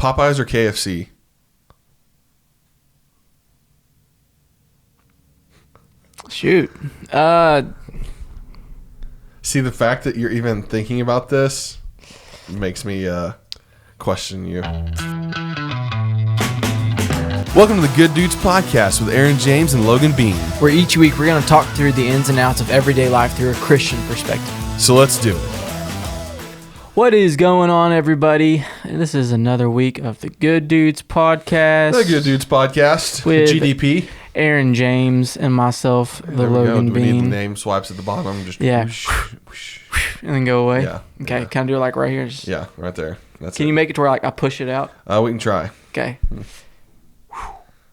Popeyes or KFC? Shoot. See, the fact that you're even thinking about this makes me question you. Welcome to the Good Dudes Podcast with Aaron James and Logan Bean. Where each week we're going to talk through the ins and outs of everyday life through a Christian perspective. So let's do it. What is going on, everybody? This is another week of the Good Dudes Podcast. The Good Dudes Podcast with GDP. Aaron James and myself, the Logan Do we need Bean. the name swipes at the bottom? Just Yeah. whoosh, whoosh. And then go away. Yeah. Okay. Yeah. Can I do it like right here? Just, Yeah, right there. That's Can it. you make it to where like I push it out? We can try. Okay.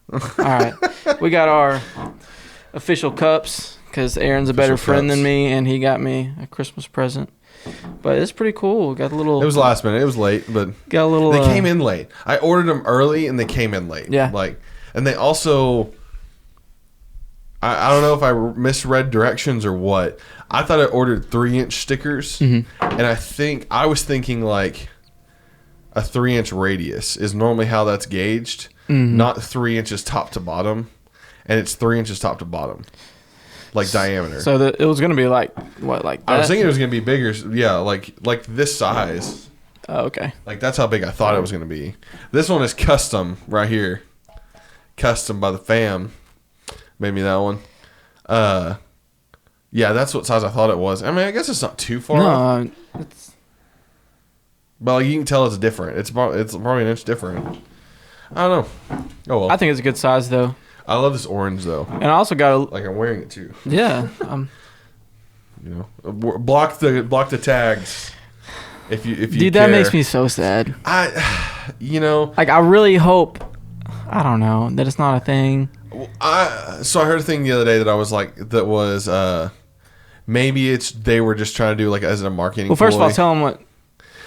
All right. We got our official cups because Aaron's a better friend than me, and he got me a Christmas present. But it's pretty cool. Got a little. It was last minute. It was late, but got a little. they came in late. I ordered them early, and they came in late. Yeah. And they also. I don't know if I misread directions or what. I thought I ordered 3-inch stickers, and I was thinking like a 3-inch radius is normally how that's gauged, not 3 inches top to bottom, and it's 3 inches top to bottom, like diameter. So it was gonna be like what, like that? I was thinking it was gonna be bigger, yeah, like this size. Oh, okay. Like that's how big I thought it was gonna be. This one is custom right here, custom by the fam. Made me that one. Yeah, that's what size I thought it was. I mean, I guess it's not too far off. It's But like, you can tell it's different. It's probably an inch different. I don't know. Oh well. I think it's a good size though. I love this orange though. And I also got a Like I'm wearing it too. yeah. You know, block the tags. If you Dude, care. that makes me so sad. Like I really hope. I don't know that it's not a thing. I heard a thing the other day that I was like, that was maybe they were just trying to do like as a marketing. Well, first ploy. of all, tell them what.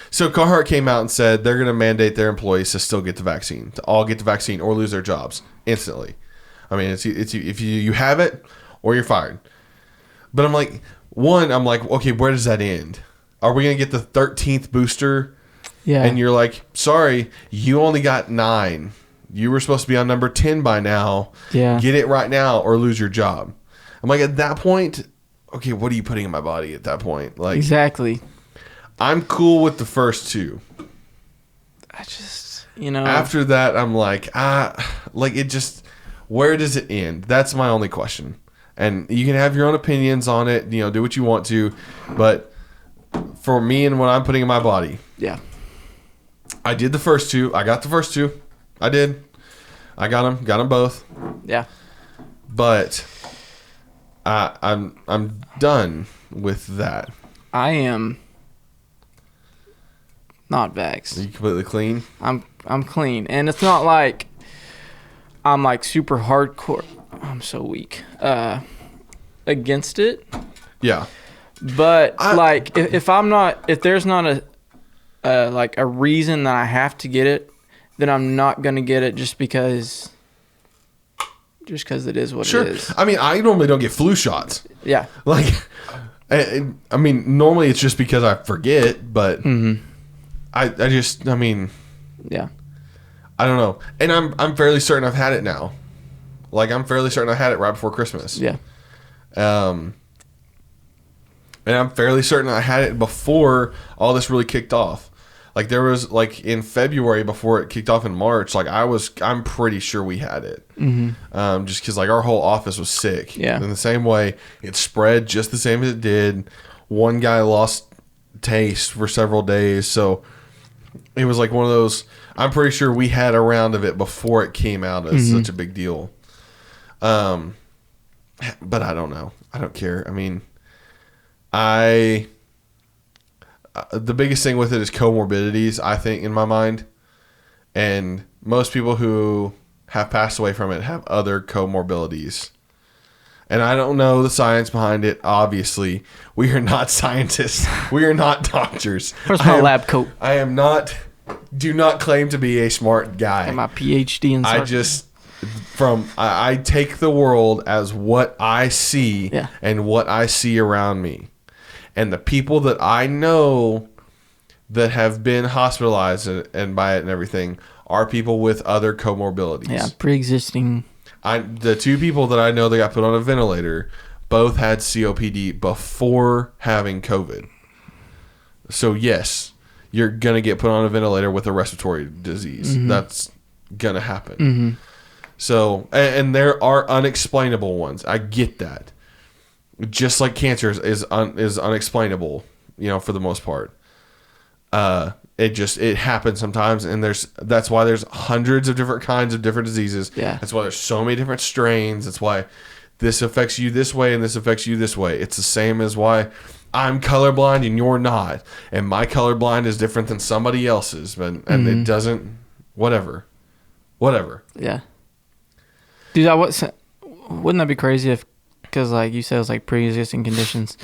So Carhartt came out and said they're going to mandate their employees to still get the vaccine, to all get the vaccine or lose their jobs instantly. I mean, it's if you have it or you're fired. But I'm like, okay, where does that end? Are we going to get the 13th booster? Yeah. And you're like, sorry, you only got 9. You were supposed to be on number 10 by now. Yeah. Get it right now or lose your job. I'm like, at that point, okay, what are you putting in my body at that point? Like, exactly. I'm cool with the first 2. I just, After that, I'm like, it just, where does it end? That's my only question. And you can have your own opinions on it, do what you want to. But for me and what I'm putting in my body. Yeah. I did the first 2. I got the first 2. I did. I got them both. Yeah. But I'm done with that. I am not Are vaxxed. you completely clean? I'm clean, and it's not like I'm like super hardcore. I'm so weak against it. Yeah. But if there's not a reason that I have to get it, then I'm not gonna get it just because it is what Sure. it is. I mean, I normally don't get flu shots. Yeah. Like, I mean, normally it's just because I forget, but I mean, yeah. I don't know. And I'm fairly certain I've had it now. Like, I'm fairly certain I had it right before Christmas. Yeah. And I'm fairly certain I had it before all this really kicked off. Like, there was, like, in February before it kicked off in March, like, I'm pretty sure we had it. Just because, like, our whole office was sick. Yeah. In the same way, it spread just the same as it did. One guy lost taste for several days. So, it was, like, one of those, I'm pretty sure we had a round of it before it came out as such a big deal. But I don't know. I don't care. I mean, the biggest thing with it is comorbidities, I think, in my mind. And most people who have passed away from it have other comorbidities. And I don't know the science behind it, obviously. We are not scientists. We are not doctors. Where's my lab coat? Do not claim to be a smart guy. And my PhD in I take the world as what I see and what I see around me. And the people that I know that have been hospitalized and by it and everything are people with other comorbidities. Yeah, pre-existing. The 2 people that I know that got put on a ventilator both had COPD before having COVID. So yes, you're gonna get put on a ventilator with a respiratory disease. Mm-hmm. That's gonna happen. Mm-hmm. So, and there are unexplainable ones. I get that. Just like cancer is unexplainable, for the most part. It happens sometimes, and that's why there's hundreds of different kinds of different diseases. Yeah. That's why there's so many different strains. That's why this affects you this way and this affects you this way. It's the same as why I'm colorblind and you're not, and my colorblind is different than somebody else's, and it doesn't. Whatever. Yeah. Dude, wouldn't that be crazy if, because like you said, it was like pre-existing conditions.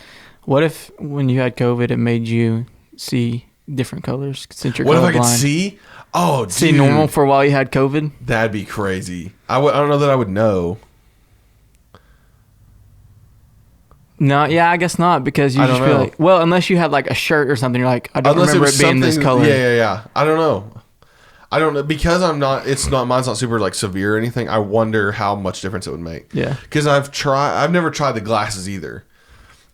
What if when you had COVID, it made you see different colors since you're colorblind? What if I could see? Oh, see dude, normal for a while you had COVID? That'd be crazy. I don't know that I would know. No, yeah, I guess not, because you just feel like, well, unless you had like a shirt or something, you're like, I don't remember it being this color. Yeah. I don't know because mine's not super like severe or anything. I wonder how much difference it would make. Yeah. Because I've never tried the glasses either.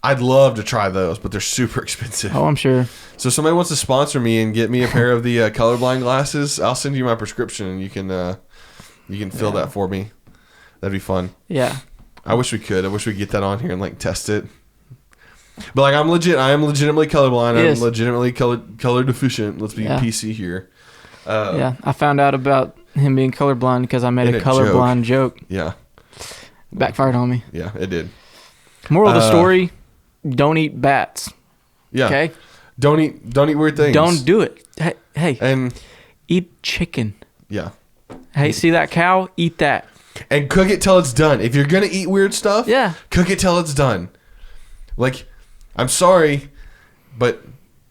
I'd love to try those, but they're super expensive. Oh, I'm sure. So if somebody wants to sponsor me and get me a pair of the colorblind glasses, I'll send you my prescription and you can fill that for me. That'd be fun. Yeah. I wish we could. I wish we could get that on here and like test it. But like I am legitimately colorblind. I'm legitimately color deficient. Let's be PC here. Yeah, I found out about him being colorblind because I made a colorblind joke. Yeah. Backfired on me. Yeah, it did. Moral of the story, don't eat bats. Yeah. Okay? Don't eat weird things. Don't do it. Hey. And eat chicken. Yeah. Hey, see that cow? Eat that. And cook it till it's done. If you're going to eat weird stuff, cook it till it's done. Like, I'm sorry, but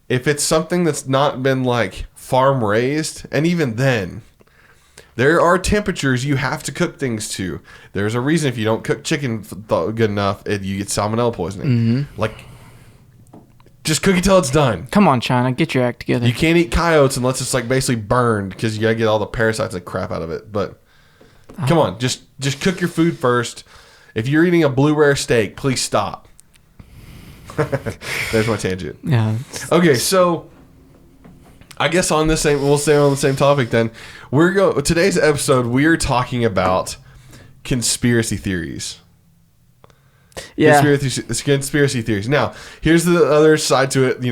if it's something that's not been like farm raised, and even then, there are temperatures you have to cook things to. There's a reason if you don't cook chicken good enough, you get salmonella poisoning. Mm-hmm. Like, just cook it till it's done. Come on, China, get your act together. You can't eat coyotes unless it's like basically burned because you gotta get all the parasites and crap out of it. But come on, just cook your food first. If you're eating a blue rare steak, please stop. There's my tangent. Yeah. Okay, so I guess we'll stay on the same topic then. Today's episode, we're talking about conspiracy theories. Yeah. Conspiracy theories. Now, here's the other side to it.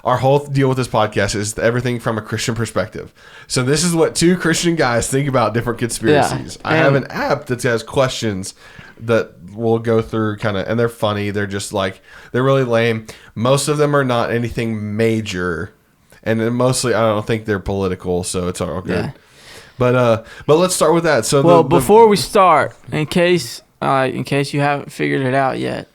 Our whole deal with this podcast is everything from a Christian perspective. So this is what 2 Christian guys think about different conspiracies. Yeah. I have an app that has questions that we'll go through and they're funny. They're just like, they're really lame. Most of them are not anything major. And then mostly, I don't think they're political, so it's all good. Yeah. But let's start with that. So before we start, in case you haven't figured it out yet,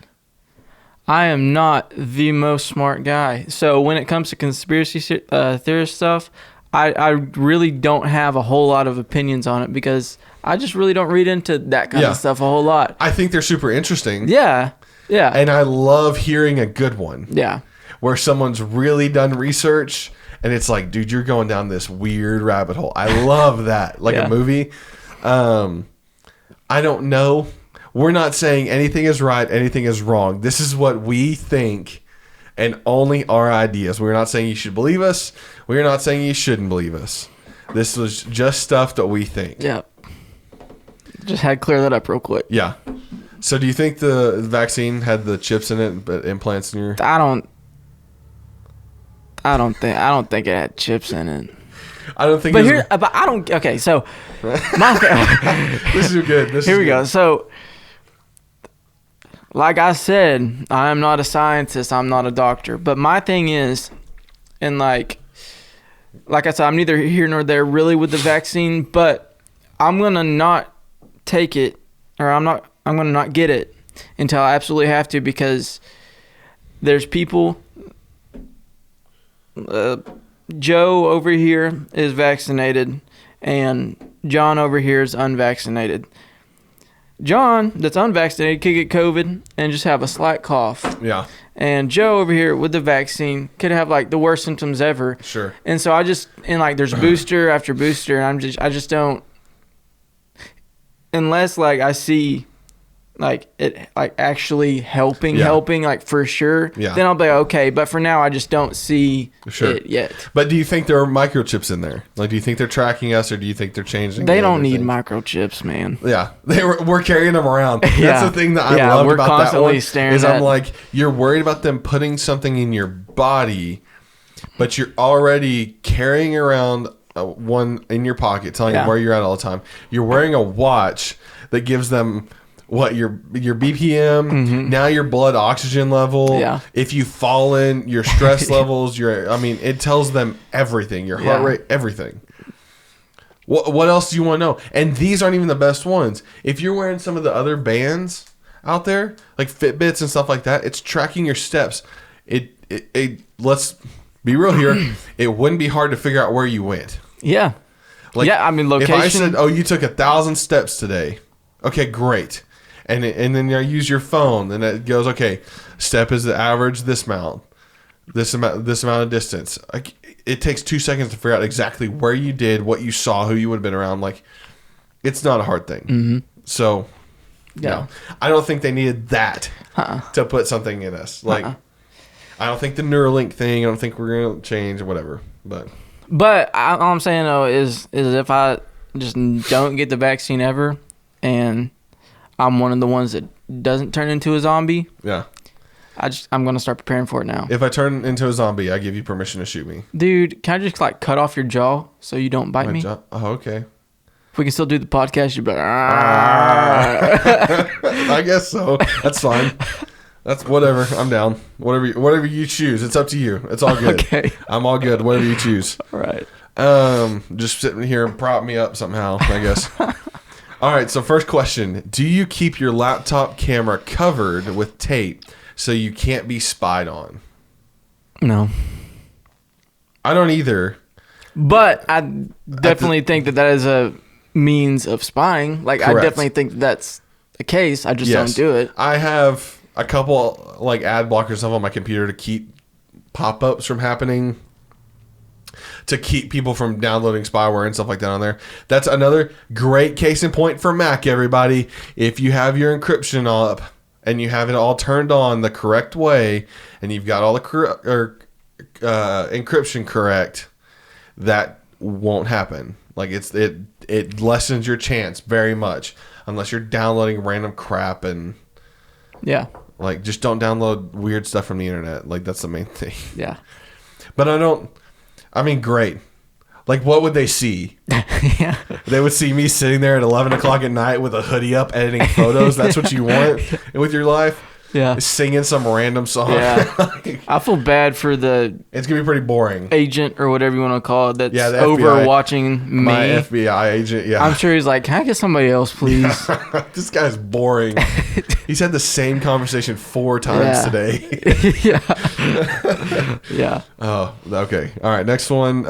I am not the most smart guy. So when it comes to conspiracy theorist stuff, I really don't have a whole lot of opinions on it because I just really don't read into that kind of stuff a whole lot. I think they're super interesting. Yeah. Yeah. And I love hearing a good one. Yeah. Where someone's really done research and it's like, dude, you're going down this weird rabbit hole. I love that. Like a movie. I don't know. We're not saying anything is right, anything is wrong. This is what we think and only our ideas. We're not saying you should believe us. We're not saying you shouldn't believe us. This was just stuff that we think. Yeah. Just had to clear that up real quick. Yeah. So do you think the vaccine had the chips in it, but implants in your... I don't think it had chips in it. I don't think. But I don't. Okay, so this is good. Here we go. So, like I said, I am not a scientist. I'm not a doctor. But my thing is, and like I said, I'm neither here nor there really with the vaccine. But I'm gonna not take it, or I'm gonna not get it until I absolutely have to because there's people. Joe over here is vaccinated and John over here is unvaccinated. John, that's unvaccinated, could get COVID and just have a slight cough. Yeah. And Joe over here with the vaccine could have like the worst symptoms ever. Sure. And so there's booster after booster, and I just don't, unless like I see like it like actually helping like for sure, then I'll be like, okay. But for now, I just don't see it yet. But do you think there are microchips in there? Like, do you think they're tracking us, or do you think they're changing? They don't need microchips, man. Yeah, we're carrying them around. That's the thing that I love about that one. Is I'm like, you're worried about them putting something in your body, but you're already carrying around one in your pocket, telling you where you're at all the time. You're wearing a watch that gives them your BPM, now your blood oxygen level, if you've fallen, your stress levels, it tells them everything, your heart rate, everything. What else do you want to know? And these aren't even the best ones. If you're wearing some of the other bands out there, like Fitbits and stuff like that, it's tracking your steps. Let's be real here. It wouldn't be hard to figure out where you went. Yeah. Like, location. If I said, oh, you took 1,000 steps today. Okay, great. And then you use your phone, and it goes, okay, step is the average this amount of distance. It takes 2 seconds to figure out exactly where you did, what you saw, who you would have been around. Like, it's not a hard thing. Mm-hmm. So, no, I don't think they needed that to put something in us. Like, I don't think the Neuralink thing. I don't think we're gonna change or whatever. But all I'm saying though is if I just don't get the vaccine ever, and I'm one of the ones that doesn't turn into a zombie. Yeah. I'm going to start preparing for it now. If I turn into a zombie, I give you permission to shoot me. Dude, can I just like cut off your jaw so you don't bite me? Oh, okay. If we can still do the podcast, you'd be like, I guess so. That's fine. That's whatever. I'm down. Whatever you choose. It's up to you. It's all good. Okay. I'm all good. Whatever you choose. All right. Just sitting here and prop me up somehow, I guess. All right, so first question. Do you keep your laptop camera covered with tape so you can't be spied on? No. I don't either. But I definitely think that is a means of spying. Like, correct. I definitely think that's the case. I just don't do it. I have a couple, like, ad blockers stuff on my computer to keep pop-ups from happening, to keep people from downloading spyware and stuff like that on there. That's another great case in point for Mac, everybody. If you have your encryption up and you have it all turned on the correct way, and you've got all the encryption correct, that won't happen. Like, it lessens your chance very much, unless you're downloading random crap and like, just don't download weird stuff from the internet. Like, that's the main thing. Yeah. But great. Like, what would they see? Yeah. They would see me sitting there at 11 o'clock at night with a hoodie up editing photos. That's what you want with your life? Yeah. Singing some random song. Yeah. I feel bad for it's going to be pretty boring. Agent or whatever you want to call it that's over watching me. My FBI agent, yeah. I'm sure he's like, can I get somebody else, please? This guy's boring. He's had the same conversation 4 times today. Yeah. Yeah. Oh, okay. All right, next one.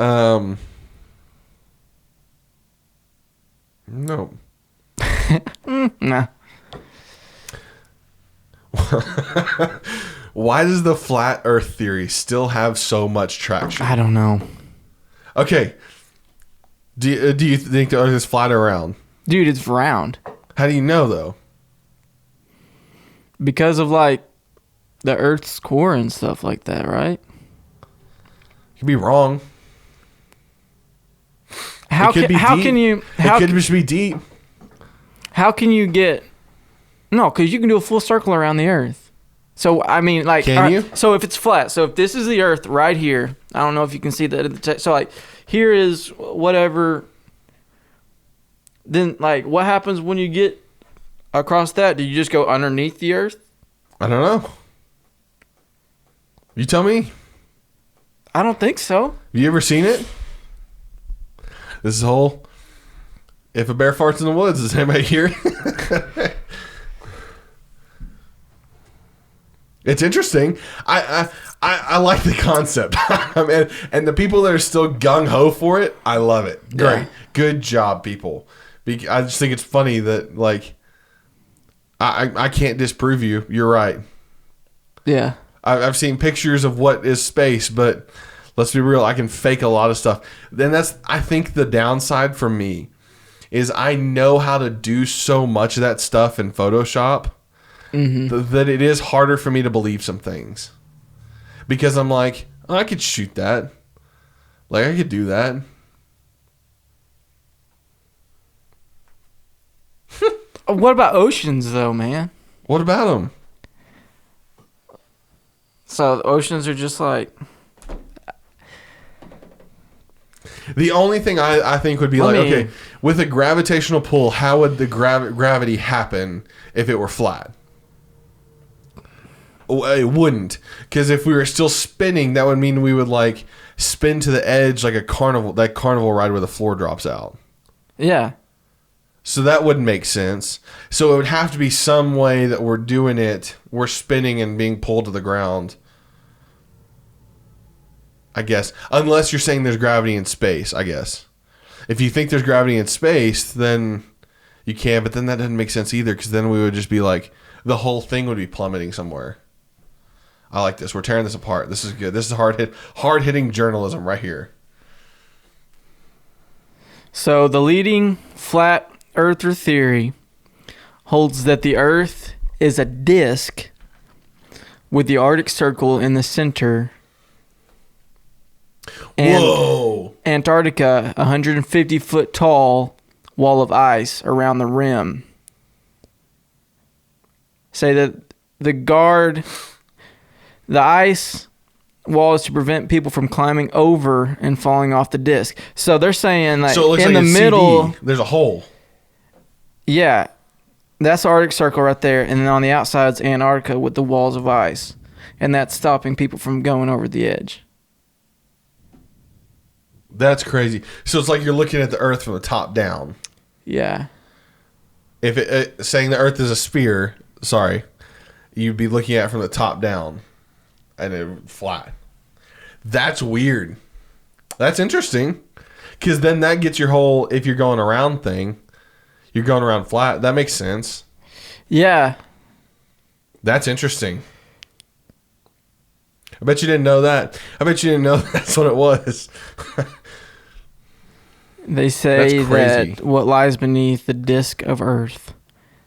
No. Nah. Why does the flat earth theory still have so much traction? I don't know. Okay. Do you think the earth is flat or round? Dude, it's round. How do you know, though? Because of, like, the earth's core and stuff like that, right? You could be wrong. It could just be deep. How can you get... No, because you can do a full circle around the earth. So, I mean, like... Can you? So, if it's flat. So, if this is the earth right here. I don't know if you can see that. So, like, here is whatever. Then, like, what happens when you get across that? Do you just go underneath the earth? I don't know. You tell me. I don't think so. Have you ever seen it? This is whole... If a bear farts in the woods, does anybody hear it? It's interesting. I like the concept. And the people that are still gung-ho for it, I love it. Great. Yeah. Good job, people. I just think it's funny that, like, I can't disprove you. You're right. Yeah. I've seen pictures of what is space, but let's be real, I can fake a lot of stuff. Then that's, I think the downside for me is I know how to do so much of that stuff in Photoshop that it is harder for me to believe some things. Because I'm like, oh, I could shoot that. Like, I could do that. What about oceans, though, man? What about them? So the oceans are just like... The only thing I think would be okay, with a gravitational pull, how would the gravity happen if it were flat? It wouldn't. Because if we were still spinning, that would mean we would, like, spin to the edge like a carnival, that carnival ride where the floor drops out. Yeah. So that wouldn't make sense. So it would have to be some way that we're doing it, we're spinning and being pulled to the ground. I guess. Unless you're saying there's gravity in space, I guess. If you think there's gravity in space, then you can, but then that doesn't make sense either, because then we would just be like, the whole thing would be plummeting somewhere. I like this. We're tearing this apart. This is good. This is hard-hitting journalism right here. So the leading flat earther theory holds that the Earth is a disk with the Arctic Circle in the center. And whoa! Antarctica, 150-foot tall wall of ice around the rim. Say that the ice wall is to prevent people from climbing over and falling off the disk. So they're saying like, so it looks in like the middle, there's a hole. Yeah, that's the Arctic Circle right there, and then on the outside is Antarctica with the walls of ice, and that's stopping people from going over the edge. That's crazy. So it's like you're looking at the Earth from the top down. Yeah. If saying the Earth is a sphere, you'd be looking at it from the top down, and it would fly. That's weird. That's interesting, because then that gets your whole, if you're going around thing, you're going around flat. That makes sense. Yeah. That's interesting. I bet you didn't know that. I bet you didn't know that's what it was. They say that what lies beneath the disk of Earth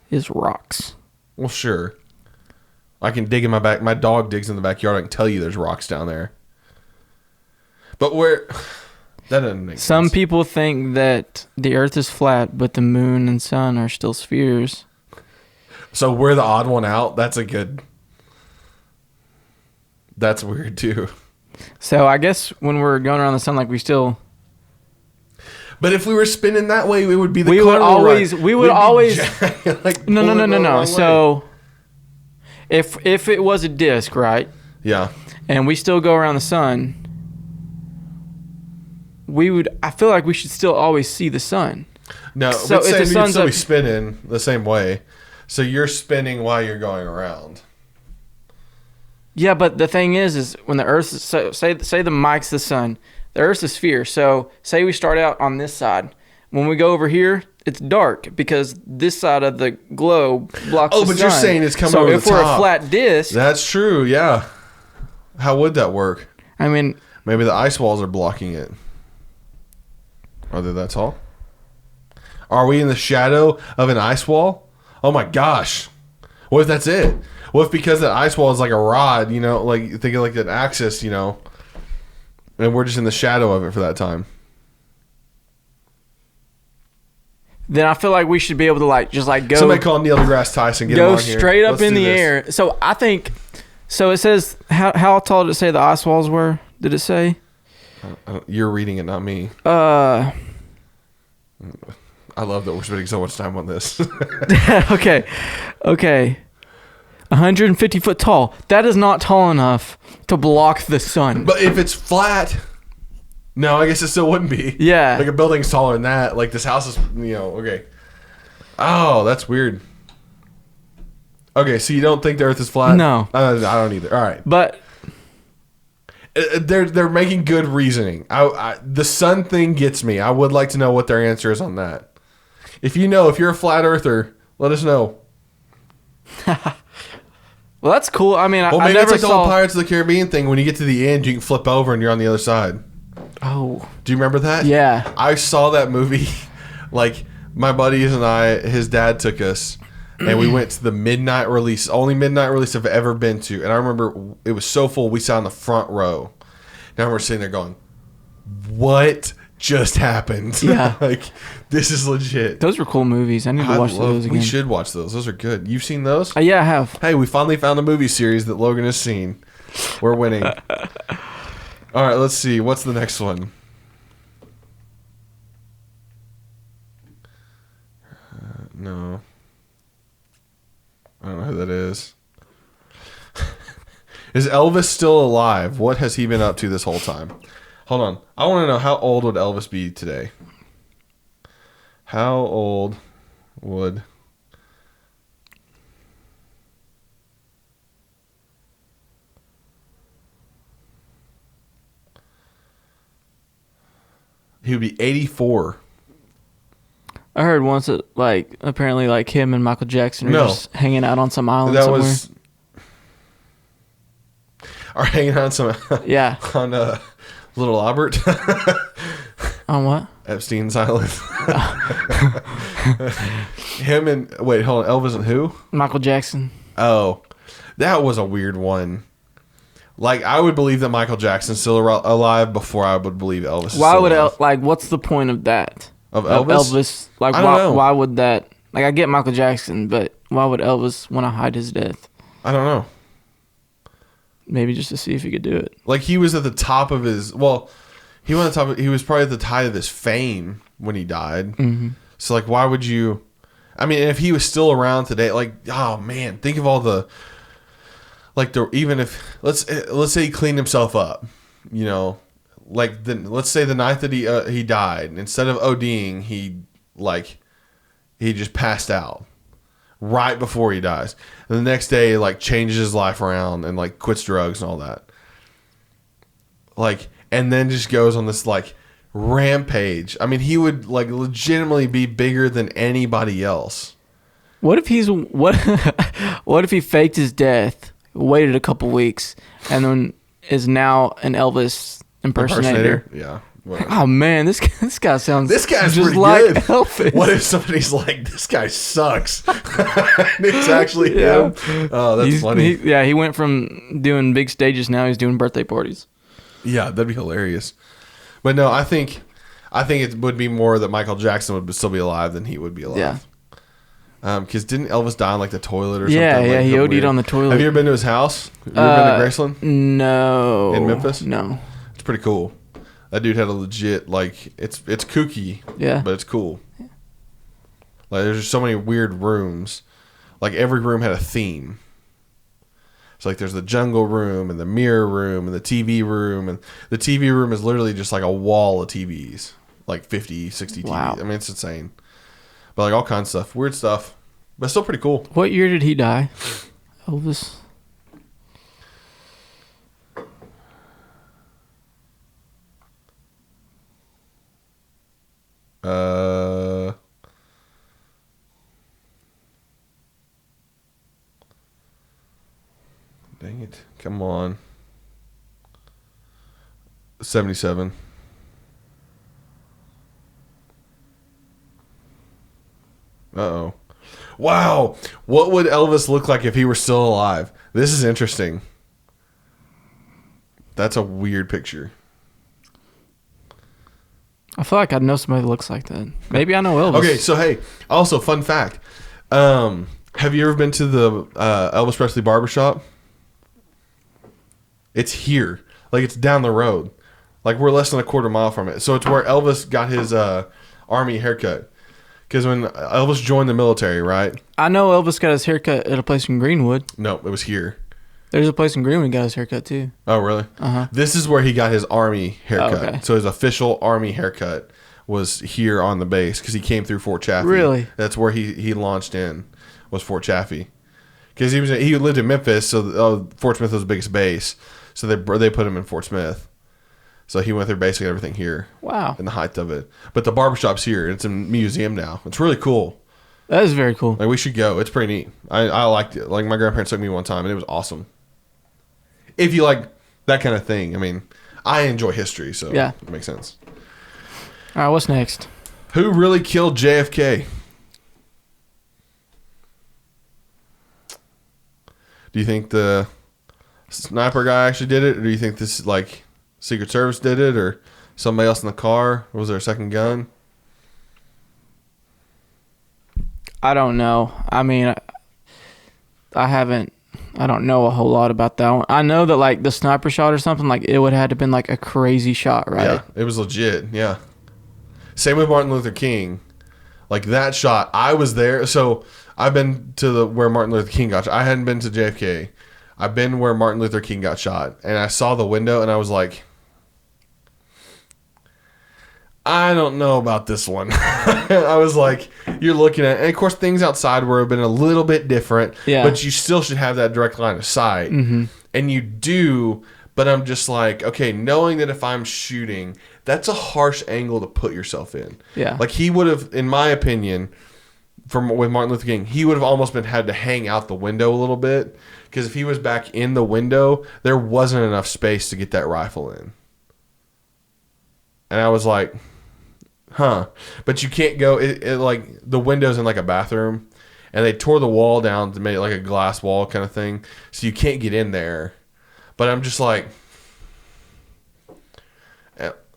is rocks. Well, sure. I can dig in my back. My dog digs in the backyard. I can tell you there's rocks down there. But where... That doesn't make sense. Some people think that the Earth is flat, but the moon and sun are still spheres. So we're the odd one out? That's weird, too. So I guess when we're going around the sun, like we still... But if we were spinning that way, we would be the We would always... like No. So if it was a disc, right? Yeah. And we still go around the sun... I feel like we should still always see the sun. No, so but you'd still be spinning the same way. So you're spinning while you're going around. Yeah, but the thing is when the Earth, say the mic's the sun, the Earth's a sphere. So say we start out on this side. When we go over here, it's dark because this side of the globe blocks the sun. Oh, but you're saying it's coming over the top. So if we're a flat disc. That's true, yeah. How would that work? I mean. Maybe the ice walls are blocking it. Are they that tall? Are we in the shadow of an ice wall? Oh my gosh. What if that's it? What if because that ice wall is like a rod, like think of like an axis, and we're just in the shadow of it for that time? Then I feel like we should be able to just go. Somebody call Neil deGrasse Tyson. Get him on here. Go straight up in the air. So I think. So it says how tall did it say the ice walls were? Did it say? You're reading it, not me. I love that we're spending so much time on this. Okay. 150 foot tall. That is not tall enough to block the sun. But if it's flat, no, I guess it still wouldn't be. Yeah. Like a building's taller than that. Like this house is, okay. Oh, that's weird. Okay, so you don't think the Earth is flat? No. I don't either. All right. But... They're making good reasoning. The sun thing gets me. I would like to know what their answer is on that. If you're a flat earther, let us know. Well, that's cool. I mean, Well, I maybe never it's like the whole saw. Pirates of the Caribbean thing. When you get to the end, you can flip over and you're on the other side. Oh, Do you remember that? yeah. I saw that movie. Like, my buddies and I, his dad took us, and we went to the midnight release. Only midnight release I've ever been to. And I remember it was so full, we sat in the front row. Now we're sitting there going, what just happened? Yeah. Like, this is legit. Those were cool movies. I need to watch those again. We should watch those. Those are good. You've seen those? Yeah, I have. Hey, we finally found a movie series that Logan has seen. We're winning. All right, let's see. What's the next one? No. I don't know who that is. Is Elvis still alive? What has he been up to this whole time? Hold on. I want to know, how old would Elvis be today? How old would... He would be 84. I heard once that, like, apparently, like, him and Michael Jackson are just hanging out on some island That somewhere. was... Are hanging out some... Yeah. On Little Albert. On what? Epstein's Island. Him and... Wait, hold on. Elvis and who? Michael Jackson. Oh. That was a weird one. Like, I would believe that Michael Jackson's still alive before I would believe Elvis is still alive. Like, what's the point of that? Of Elvis? Elvis, like, I don't know. why would that... Like, I get Michael Jackson, but why would Elvis want to hide his death? I don't know. Maybe just to see if he could do it. Like, he was at the top of his... Well, he was probably at the height of his fame when he died. Mm-hmm. So, like, why would you... I mean, if he was still around today, like, oh, man, think of all the... Like, even if... Let's say he cleaned himself up, you know... Like, let's say the night that he died, instead of ODing, he just passed out right before he dies. And the next day, like, changes his life around and, like, quits drugs and all that. Like, and then just goes on this, like, rampage. I mean, he would, like, legitimately be bigger than anybody else. What if what if he faked his death, waited a couple weeks, and then is now an Elvis impersonator? Yeah. Whatever. Oh man, this guy sounds this guy's just pretty like good. Elvis. What if somebody's like, this guy sucks? It's actually him. Oh, that's funny. He went from doing big stages, now he's doing birthday parties. Yeah, that'd be hilarious. But no, I think it would be more that Michael Jackson would still be alive than he would be alive. Yeah. Because didn't Elvis die in like the toilet or something? Yeah, like, he OD'd weird? on the toilet. Have you ever been to his house? Have you ever been to Graceland? No. In Memphis? No. It's pretty cool. That dude had a legit, like, it's kooky. Yeah. But it's cool. Like, there's just so many weird rooms. Like, every room had a theme. So, like, there's the jungle room and the mirror room and the TV room. And the TV room is literally just like a wall of TVs. Like 50, 60 TVs. Wow. I mean, it's insane. But, like, all kinds of stuff. Weird stuff. But still pretty cool. What year did he die? Elvis? Dang it. Come on. 77. Uh-oh. Wow. What would Elvis look like if he were still alive? This is interesting. That's a weird picture. I feel like I know somebody that looks like that. Maybe I know Elvis. Okay, so hey, also fun fact. Have you ever been to the Elvis Presley barbershop? It's here. Like, it's down the road. Like, we're less than a quarter mile from it. So it's where Elvis got his army haircut. Because when Elvis joined the military, right? I know Elvis got his haircut at a place in Greenwood. No, it was here. There's a place in Greenwood he got his haircut too. Oh, really? Uh-huh. This is where he got his army haircut. Oh, okay. So his official army haircut was here on the base because he came through Fort Chaffee. Really? That's where he launched in, was Fort Chaffee. Because he lived in Memphis, so Fort Smith was the biggest base. So they put him in Fort Smith. So he went through basically everything here. Wow. In the height of it. But the barbershop's here. It's a museum now. It's really cool. That is very cool. Like, we should go. It's pretty neat. I liked it. Like, my grandparents took me one time, and it was awesome. If you like that kind of thing. I mean, I enjoy history, so yeah, it makes sense. All right, what's next? Who really killed JFK? Do you think the sniper guy actually did it, or do you think this, like, Secret Service did it, or somebody else in the car? Or was there a second gun? I don't know. I mean, I don't know a whole lot about that one. I know that, like, the sniper shot or something, like, it would have had to been, like, a crazy shot, right? Yeah, it was legit, yeah. Same with Martin Luther King. Like, that shot, I was there. So, I've been to where Martin Luther King got shot. I hadn't been to JFK. I've been where Martin Luther King got shot. And I saw the window, and I was like, I don't know about this one. I was like, you're looking at, and of course, things outside would have been a little bit different. Yeah. But you still should have that direct line of sight. Mm-hmm. And you do, but I'm just like, okay, knowing that if I'm shooting, that's a harsh angle to put yourself in. Yeah. Like, he would have, in my opinion, with Martin Luther King, he would have almost had to hang out the window a little bit, because if he was back in the window, there wasn't enough space to get that rifle in. And I was like, huh. But you can't go, like, the window's in, like, a bathroom, and they tore the wall down to make it like a glass wall kind of thing, so you can't get in there. But I'm just like,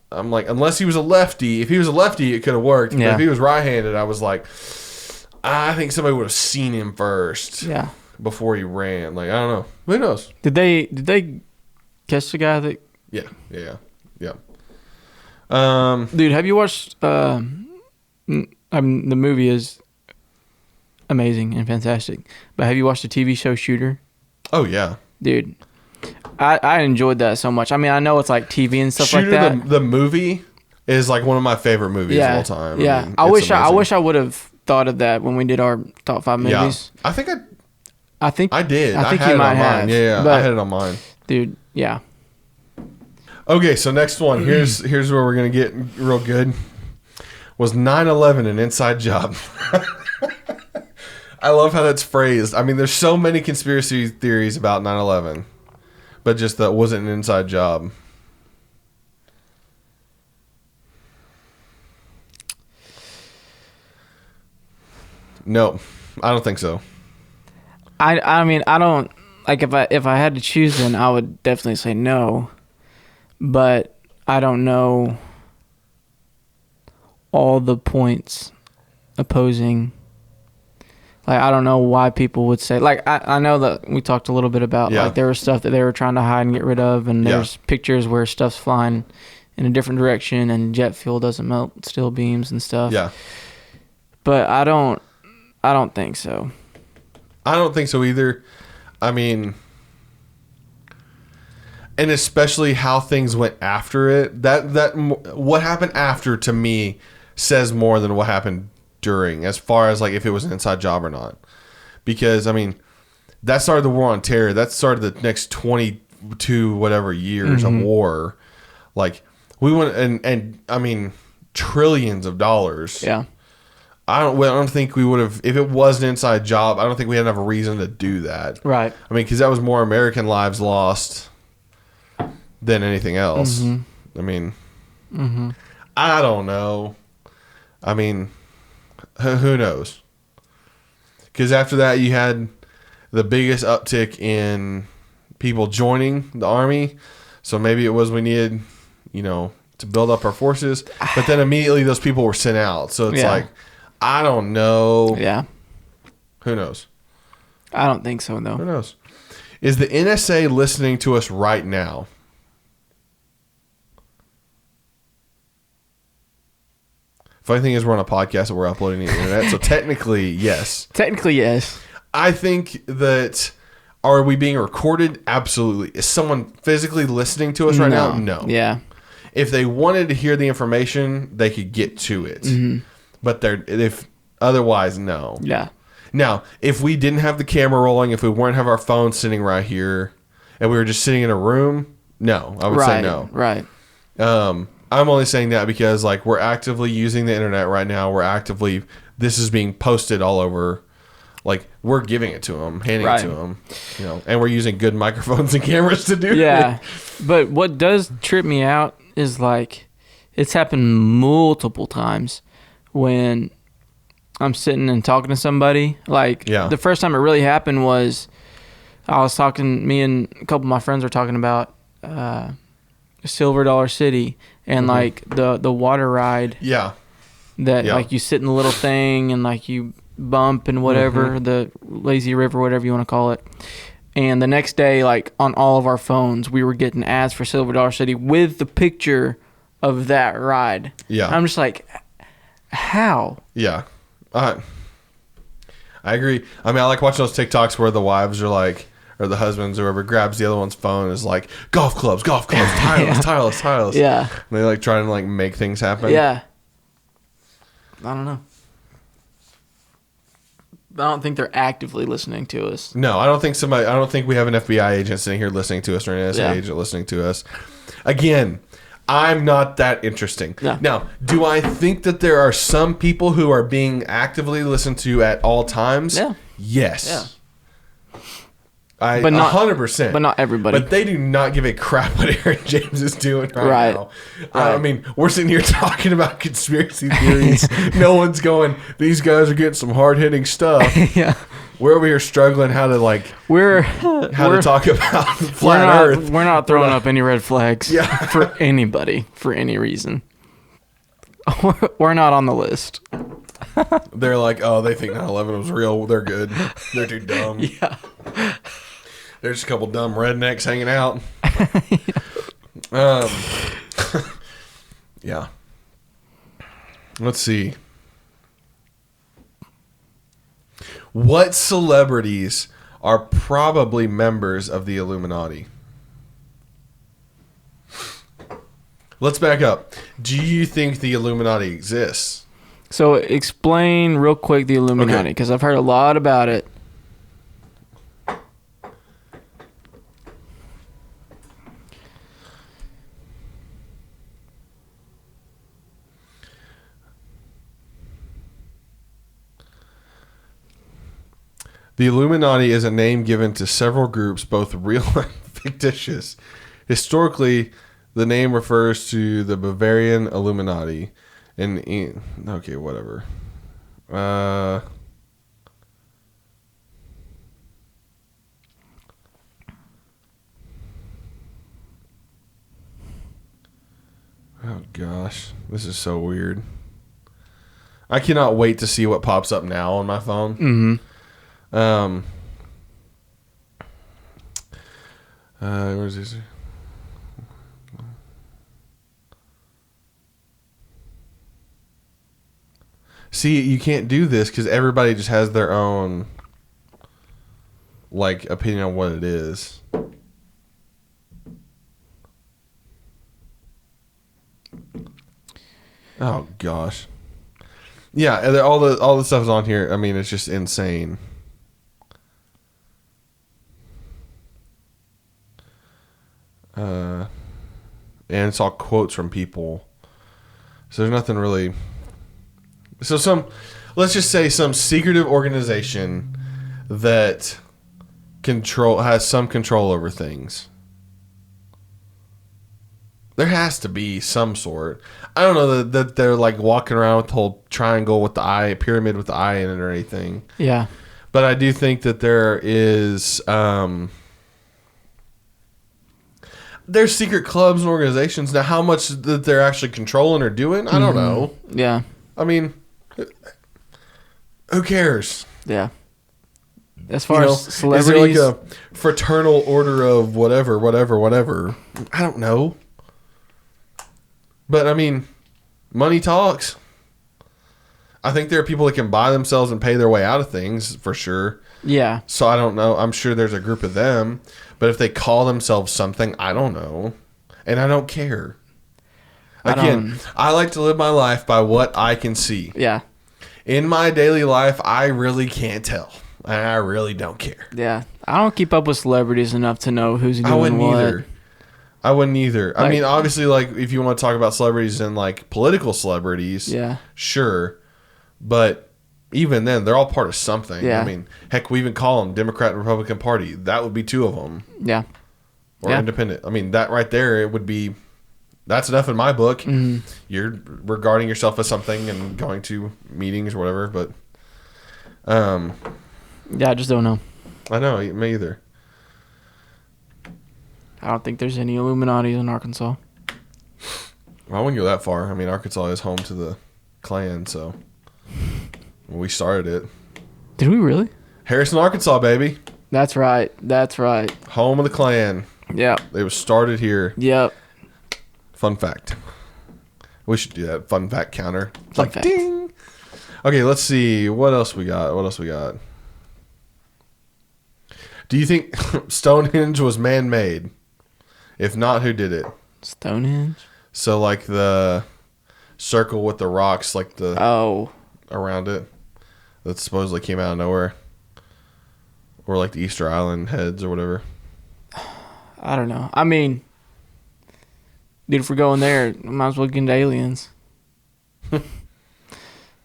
unless he was a lefty. If he was a lefty, it could have worked. Yeah. But if he was right-handed, I was like, I think somebody would have seen him first. Yeah. Before he ran. Like, I don't know. Who knows? Did they catch the guy that? Yeah. Dude, have you watched? I mean, the movie is amazing and fantastic. But have you watched the TV show Shooter? Oh yeah, dude. I enjoyed that so much. I mean, I know it's like TV and stuff Shooter, like that. The movie is like one of my favorite movies of all time. Yeah, I mean, I wish I would have thought of that when we did our top 5 movies. Yeah. I think I did. I think had you might it on have. mine. Yeah, but, I had it on mine. Dude, yeah. Okay, so next one. Here's where we're gonna get real good. Was 9/11 an inside job? I love how that's phrased. I mean, there's so many conspiracy theories about 9/11, but just that wasn't an inside job. No, I don't think so. I mean, I don't like if I had to choose, then I would definitely say no. But I don't know all the points opposing. Like, I don't know why people would say, like, I know that we talked a little bit about, like, there was stuff that they were trying to hide and get rid of, and there's pictures where stuff's flying in a different direction and jet fuel doesn't melt steel beams and stuff. Yeah. But I don't think so. I don't think so either. I mean, and especially how things went after it. That what happened after, to me, says more than what happened during, as far as like if it was an inside job or not. Because I mean, that started the war on terror. That started the next 22 whatever years of war. Like, we went and I mean, trillions of dollars. Yeah. I don't think we would have, if it was an inside job, I don't think we had enough reason to do that. Right. I mean, because that was more American lives lost than anything else. I mean, I don't know. I mean, who knows? Because after that, you had the biggest uptick in people joining the Army. So maybe it was we needed, to build up our forces. But then immediately those people were sent out. So it's like, I don't know. Yeah. Who knows? I don't think so, though. Who knows? Is the NSA listening to us right now? Funny thing is, we're on a podcast that we're uploading to the internet, so technically, yes. Technically, yes. I think that, are we being recorded? Absolutely. Is someone physically listening to us right now? No. Yeah. If they wanted to hear the information, they could get to it. But if otherwise, no. Yeah. Now, if we didn't have the camera rolling, if we weren't have our phone sitting right here, and we were just sitting in a room, no, I would say no. Right. I'm only saying that because, like, we're actively using the internet right now. We're actively this is being posted all over. Like, we're giving it to them, handing it to them, and we're using good microphones and cameras to do it. Yeah. But what does trip me out is, like, it's happened multiple times when I'm sitting and talking to somebody. Like, the first time it really happened was me and a couple of my friends were talking about Silver Dollar City and, like, the water ride. Yeah. That, like, you sit in the little thing and, like, you bump and whatever, the lazy river, whatever you want to call it. And the next day, like, on all of our phones, we were getting ads for Silver Dollar City with the picture of that ride. Yeah. I'm just like, how? Yeah. I agree. I mean, I like watching those TikToks where the wives are like, or the husbands or whoever grabs the other one's phone and is like, golf clubs, tiles. Yeah. And they like trying to like make things happen. Yeah. I don't know. I don't think they're actively listening to us. No, I don't think we have an FBI agent sitting here listening to us or an NSA agent listening to us. Again, I'm not that interesting. No. Now, do I think that there are some people who are being actively listened to at all times? Yeah. Yes. Yeah. But not 100%. But not everybody. But they do not give a crap what Aaron James is doing right now. Right. I mean, we're sitting here talking about conspiracy theories. No one's going, these guys are getting some hard-hitting stuff. Yeah. We're over here struggling how to talk about flat Earth. We're not throwing up any red flags for anybody for any reason. We're not on the list. They're like, oh, they think 9/11 was real. They're good. They're too dumb. Yeah. There's a couple dumb rednecks hanging out. Yeah. Let's see. What celebrities are probably members of the Illuminati? Let's back up. Do you think the Illuminati exists? So explain real quick the Illuminati, because I've heard a lot about it. The Illuminati is a name given to several groups, both real and fictitious. Historically, the name refers to the Bavarian Illuminati. Okay, whatever. Oh, gosh. This is so weird. I cannot wait to see what pops up now on my phone. Mm-hmm. Where's this? See, you can't do this because everybody just has their own, like, opinion on what it is. Oh gosh. Yeah, and all the stuff's on here. I mean, it's just insane. And it's all quotes from people. So there's nothing really. So let's just say some secretive organization that has some control over things. There has to be some sort. I don't know that they're like walking around with the whole triangle with the eye, pyramid with the eye in it or anything. Yeah. But I do think that there is there's secret clubs and organizations. Now, how much that they're actually controlling or doing, I don't know. Yeah. I mean, who cares? Yeah. As far as celebrities, is there like a fraternal order of whatever? I don't know. But I mean, money talks. I think there are people that can buy themselves and pay their way out of things for sure. Yeah. So I don't know. I'm sure there's a group of them. But if they call themselves something, I don't know. And I don't care. Again, I like to live my life by what I can see. Yeah. In my daily life, I really can't tell. And I really don't care. Yeah. I don't keep up with celebrities enough to know who's doing what. I wouldn't either. I mean, obviously, like, if you want to talk about celebrities and, like, political celebrities, yeah, sure. But even then, they're all part of something. Yeah. I mean, heck, we even call them Democrat and Republican Party. That would be two of them. Yeah. Or independent. I mean, that right there, it would be... That's enough in my book. Mm-hmm. You're regarding yourself as something and going to meetings or whatever, but... yeah, I just don't know. I know, me either. I don't think there's any Illuminati in Arkansas. Well, I wouldn't go that far. I mean, Arkansas is home to the Klan, so... We started it. Did we really? Harrison, Arkansas, baby. That's right. That's right. Home of the Klan. Yep. It was started here. Yep. Fun fact. We should do that fun fact counter. It's Fun like fact. Ding. Okay, let's see. What else we got? Do you think Stonehenge was man-made? If not, who did it? Stonehenge? So, like the circle with the rocks, like the... Oh. Around it. That supposedly came out of nowhere. Or like the Easter Island heads or whatever. I don't know. I mean, dude, if we're going there, might as well get into aliens.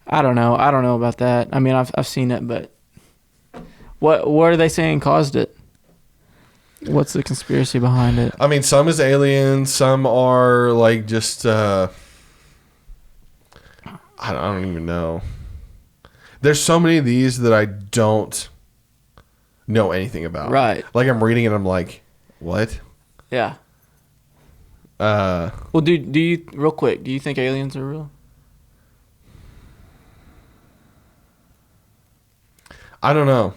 I don't know. I don't know about that. I mean, I've seen it, but what are they saying caused it? What's the conspiracy behind it? I mean, some is aliens. Some are like just... I don't even know. There's so many of these that I don't know anything about. Right. Like I'm reading and I'm like, what? Yeah. Well, do you real quick? Do you think aliens are real? I don't know.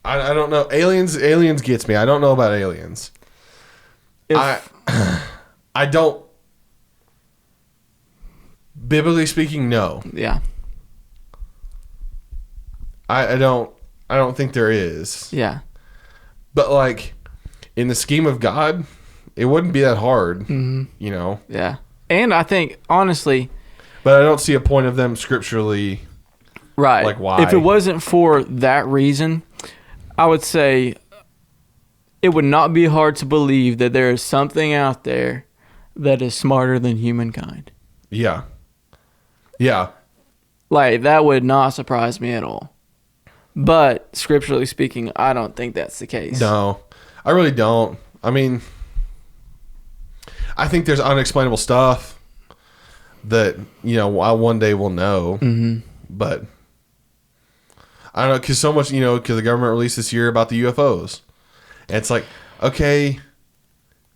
I don't know. Aliens gets me. I don't know about aliens. I don't. Biblically speaking, no. Yeah. I don't think there is. Yeah. But like in the scheme of God, it wouldn't be that hard, Mm-hmm. you know. Yeah. And I think honestly, but I don't see a point of them scripturally. Right. Like why? If it wasn't for that reason, I would say it would not be hard to believe that there is something out there that is smarter than humankind. Yeah. Yeah. Like, that would not surprise me at all. But, scripturally speaking, I don't think that's the case. No, I really don't. I mean, I think there's unexplainable stuff that, you know, one day we'll know. Mm-hmm. But, I don't know, because so much, you know, because the government released this year about the UFOs. And it's like, okay,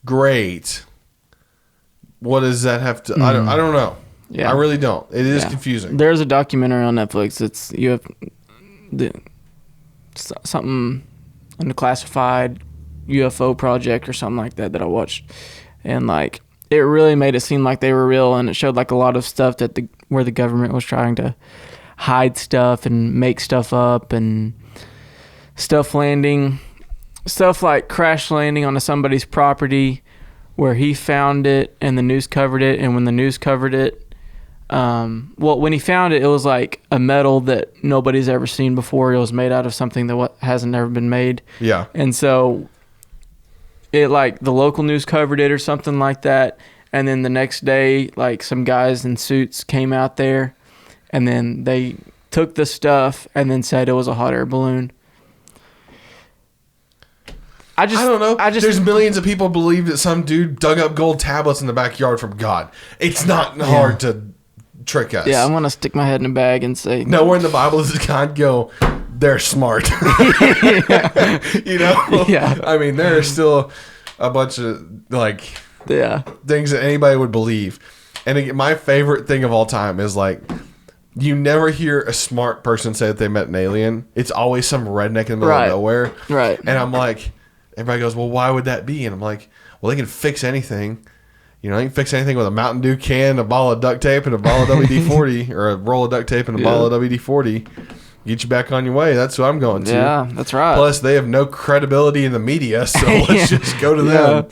great. What does that have to... I don't know. Yeah. I really don't. It is confusing. There's a documentary on Netflix. It's something unclassified UFO project or something like that I watched, and like it really made it seem like they were real, and it showed like a lot of stuff that where the government was trying to hide stuff and make stuff up, and stuff like crash landing onto somebody's property where he found it and the news covered it, and when the news covered it, when he found it, it was like a metal that nobody's ever seen before. It was made out of something that hasn't ever been made. Yeah. And so it like the local news covered it or something like that. And then the next day, like some guys in suits came out there, and then they took the stuff and then said it was a hot air balloon. I don't know. There's millions of people believe that some dude dug up gold tablets in the backyard from God. It's not hard to trick us. Yeah, I'm going to stick my head in a bag and say... Nowhere in the Bible does God go, they're smart. You know? Yeah. I mean, there are still a bunch of, like, things that anybody would believe. And again, my favorite thing of all time is, like, you never hear a smart person say that they met an alien. It's always some redneck in the middle of nowhere. Right. And I'm like... Everybody goes, well, why would that be? And I'm like, well, they can fix anything. You know, they can fix anything with a Mountain Dew can, a ball of duct tape, and a ball of WD-40, or a roll of duct tape and a ball of WD-40. Get you back on your way. That's who I'm going to. Yeah, that's right. Plus, they have no credibility in the media, so let's just go to them.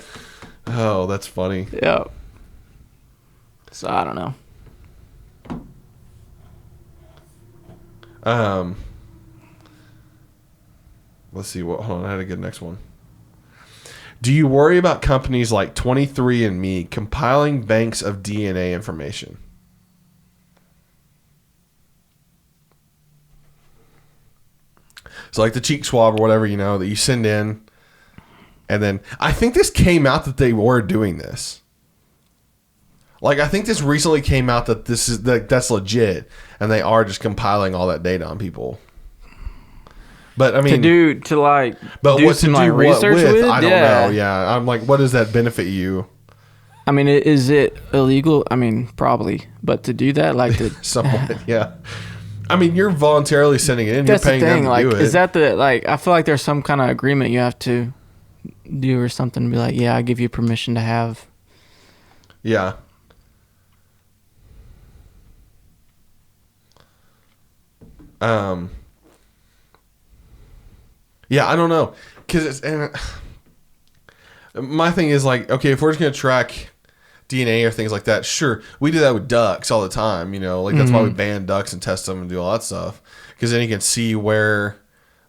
Oh, that's funny. Yeah. So, I don't know. Let's see. Hold on, I had to get the next one. Do you worry about companies like 23andMe compiling banks of DNA information? So like the cheek swab or whatever, that you send in. And then I think this came out that they were doing this. Like I think this recently came out that that's legit, and they are just compiling all that data on people. But I mean, do some research with? I don't know. Yeah, I'm like, what does that benefit you? I mean, is it illegal? I mean, probably. But to do that, like somewhat, yeah. I mean, you're voluntarily sending it in. That's you're paying the thing. them to do it. Is that I feel like there's some kind of agreement you have to do or something to be like, yeah, I give you permission to have. Yeah. Yeah, I don't know, because my thing is like, okay, if we're just gonna track DNA or things like that, sure, we do that with ducks all the time. Like that's why we ban ducks and test them and do all that stuff, because then you can see where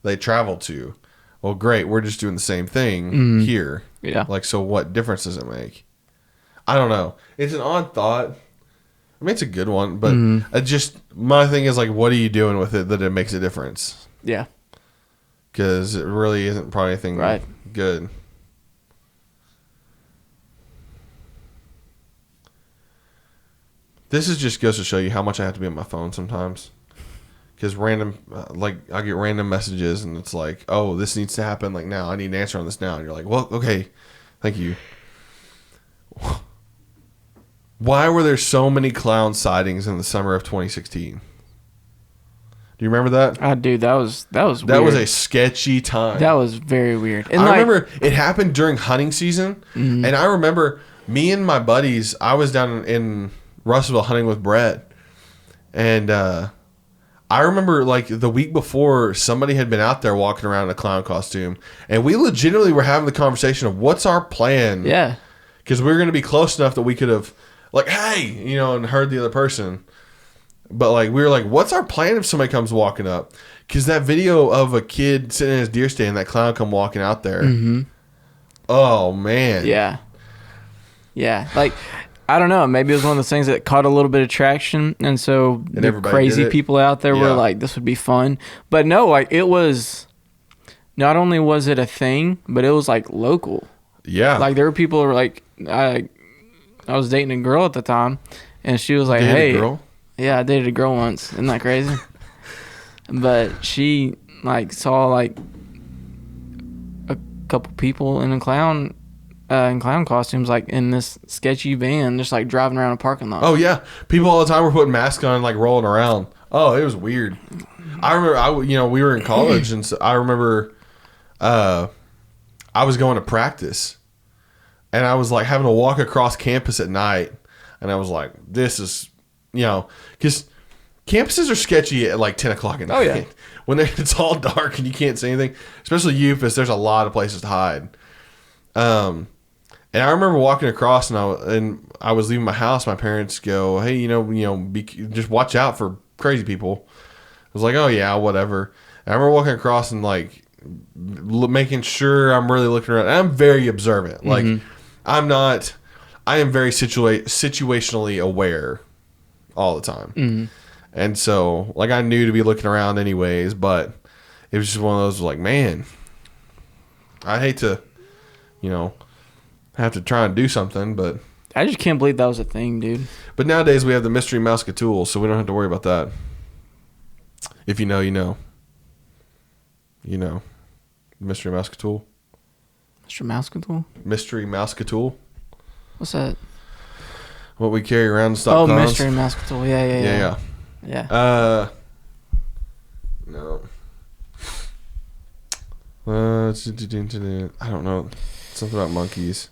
they travel to. Well, great, we're just doing the same thing here. Yeah. Like, so what difference does it make? I don't know. It's an odd thought. I mean, it's a good one, but my thing is like, what are you doing with it that it makes a difference? Yeah. Because it really isn't probably anything good. This is just goes to show you how much I have to be on my phone sometimes. Because I get random messages and it's like, oh, this needs to happen like now. I need an answer on this now. And you're like, well, okay, thank you. Why were there so many clown sightings in the summer of 2016? Do you remember that? I do. That was weird. That was a sketchy time. That was very weird. And I remember it happened during hunting season, and I remember me and my buddies. I was down in Russellville hunting with Brett, and I remember like the week before somebody had been out there walking around in a clown costume, and we legitimately were having the conversation of what's our plan. Yeah, because we were going to be close enough that we could have like, hey, and heard the other person. But like we were like, what's our plan if somebody comes walking up? Because that video of a kid sitting in his deer stand, and that clown come walking out there. Mm-hmm. Oh man. Yeah. Like I don't know. Maybe it was one of those things that caught a little bit of traction, and so the crazy people out there were like, "This would be fun." But no, like it was. Not only was it a thing, but it was like local. Yeah. Like there were people who were like, I was dating a girl at the time, and she was like, "Hey." A girl? Yeah, I dated a girl once. Isn't that crazy? But she like saw like a couple people in clown costumes, like in this sketchy van, just like driving around a parking lot. Oh yeah, people all the time were putting masks on, like rolling around. Oh, it was weird. I remember, we were in college, and so I remember, I was going to practice, and I was like having to walk across campus at night, and I was like, this is. Because campuses are sketchy at like 10 o'clock at night. Oh, yeah. When it's all dark and you can't see anything. Especially Eufus, there's a lot of places to hide. And I remember walking across and I was leaving my house. My parents go, hey, just watch out for crazy people. I was like, oh, yeah, whatever. And I remember walking across and like making sure I'm really looking around. And I'm very observant. Like, I am very situationally aware all the time. Mm-hmm. And so like I knew to be looking around anyways, but it was just one of those like, man, I hate to have to try and do something, but I just can't believe that was a thing, dude. But nowadays we have the mystery Muscatool, so we don't have to worry about that. If you know, mystery Muscatool. Mystery Muscatool. What's that? What we carry around to stop clowns. Mystery Muscatool. Yeah. No. I don't know. Something about monkeys.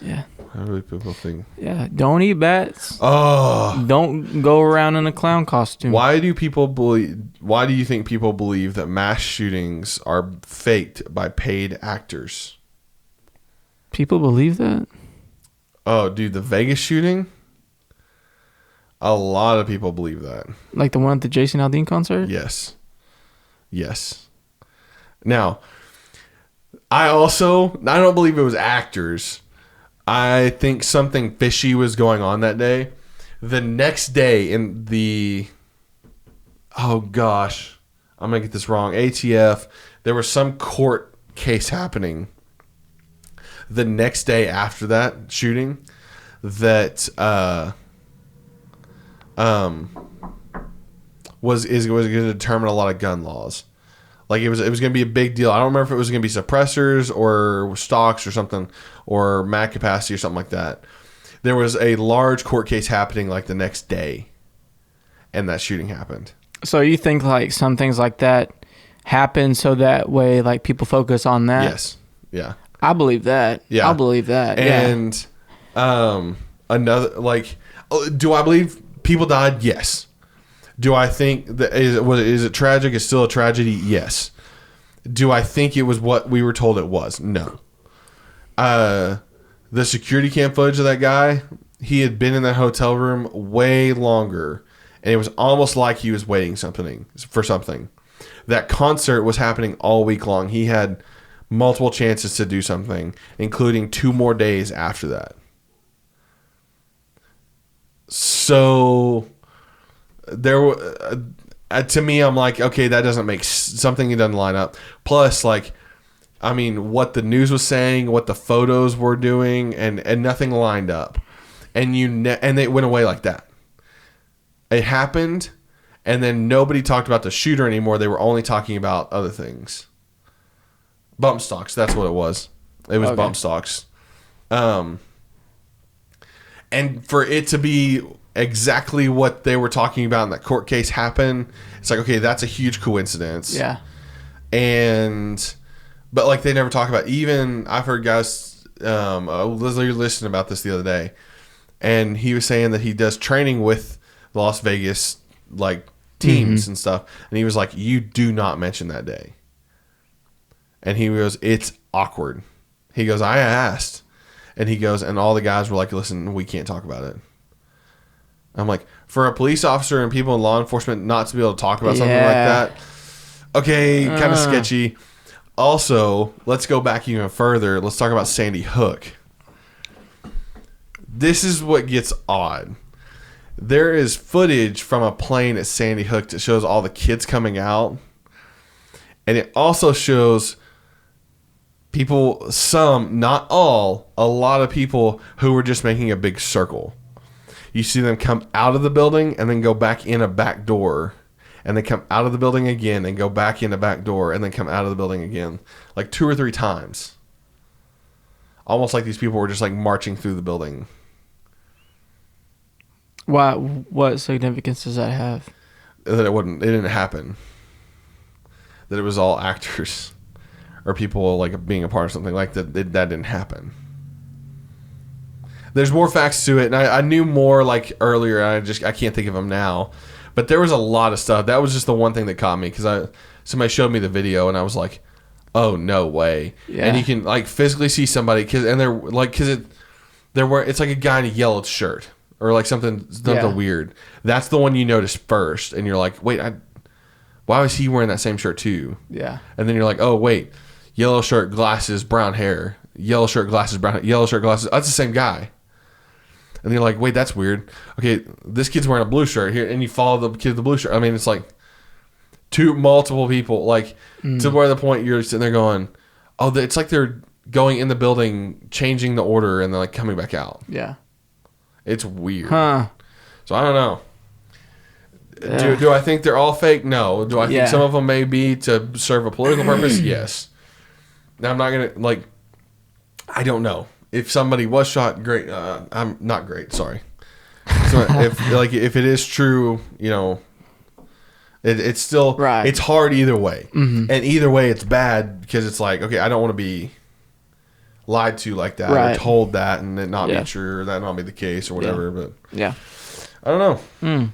Yeah. How do people think? Yeah. Don't eat bats. Oh. Don't go around in a clown costume. Why do you think people believe that mass shootings are faked by paid actors? People believe that? Oh, dude, the Vegas shooting? A lot of people believe that. Like the one at the Jason Aldean concert? Yes. Now, I don't believe it was actors. I think something fishy was going on that day. The next day oh gosh, I'm going to get this wrong. ATF. There was some court case happening the next day after that shooting that was going to determine a lot of gun laws. Like it was going to be a big deal. I don't remember if it was going to be suppressors or stocks or something, or mag capacity or something like that. There was a large court case happening like the next day, and that shooting happened. So you think like some things like that happen so that way like people focus on that? Yes. Yeah. I believe that. Yeah. I'll believe that. And another, like, do I believe people died? Yes. Do I think that is it tragic? It's still a tragedy? Yes. Do I think it was what we were told it was? No. The security cam footage of that guy, he had been in that hotel room way longer, and it was almost like he was waiting for something. That concert was happening all week long. He had multiple chances to do something, including 2 more days after that. So there, to me, I'm like, okay, that doesn't make something. It doesn't line up. Plus, like, I mean, what the news was saying, what the photos were doing, and nothing lined up, and and it went away like that. It happened, and then nobody talked about the shooter anymore. They were only talking about other things. Bump stocks, that's what it was. It was bump stocks. And for it to be exactly what they were talking about in that court case happen, it's like, okay, that's a huge coincidence. Yeah. But like they never talk about, even I've heard guys listening about this the other day, and he was saying that he does training with the Las Vegas like teams and stuff, and he was like, you do not mention that day. And he goes, it's awkward. He goes, I asked, and he goes, and all the guys were like, listen, we can't talk about it. I'm like, for a police officer and people in law enforcement not to be able to talk about something like that, okay, kind of sketchy. Also, let's go back even further. Let's talk about Sandy Hook. This is what gets odd. There is footage from a plane at Sandy Hook that shows all the kids coming out. And it also shows people, some, not all, a lot of people who were just making a big circle. You see them come out of the building and then go back in a back door. And then come out of the building again and go back in the back door and then come out of the building again. Like 2 or 3 times. Almost like these people were just like marching through the building. Why? What significance does that have? That it didn't happen. That it was all actors or people like being a part of something like that. That didn't happen. There's more facts to it, and I knew more like earlier. I can't think of them now. But there was a lot of stuff. That was just the one thing that caught me because somebody showed me the video and I was like, "Oh no way!" Yeah. And you can like physically see somebody it's like a guy in a yellow shirt or like something weird. That's the one you notice first, and you're like, "Wait, why was he wearing that same shirt too?" Yeah. And then you're like, "Oh wait, yellow shirt, glasses, brown hair, yellow shirt, glasses, brown hair, yellow shirt, glasses. That's the same guy." And you're like, wait, that's weird. Okay, this kid's wearing a blue shirt here, and you follow the kid with the blue shirt. I mean, it's like multiple people, like to where the point you're sitting there going, oh, it's like they're going in the building, changing the order, and then like coming back out. Yeah, it's weird. Huh? So I don't know. Do I think they're all fake? No. Do I think some of them may be to serve a political purpose? Yes. Now I'm not gonna I don't know. If somebody was shot, great. I'm not great. Sorry. So if it is true, you know, it's still right. It's hard either way, and either way it's bad because it's like, okay, I don't want to be lied to like that or told that and it not be true or that not be the case or whatever. But I don't know.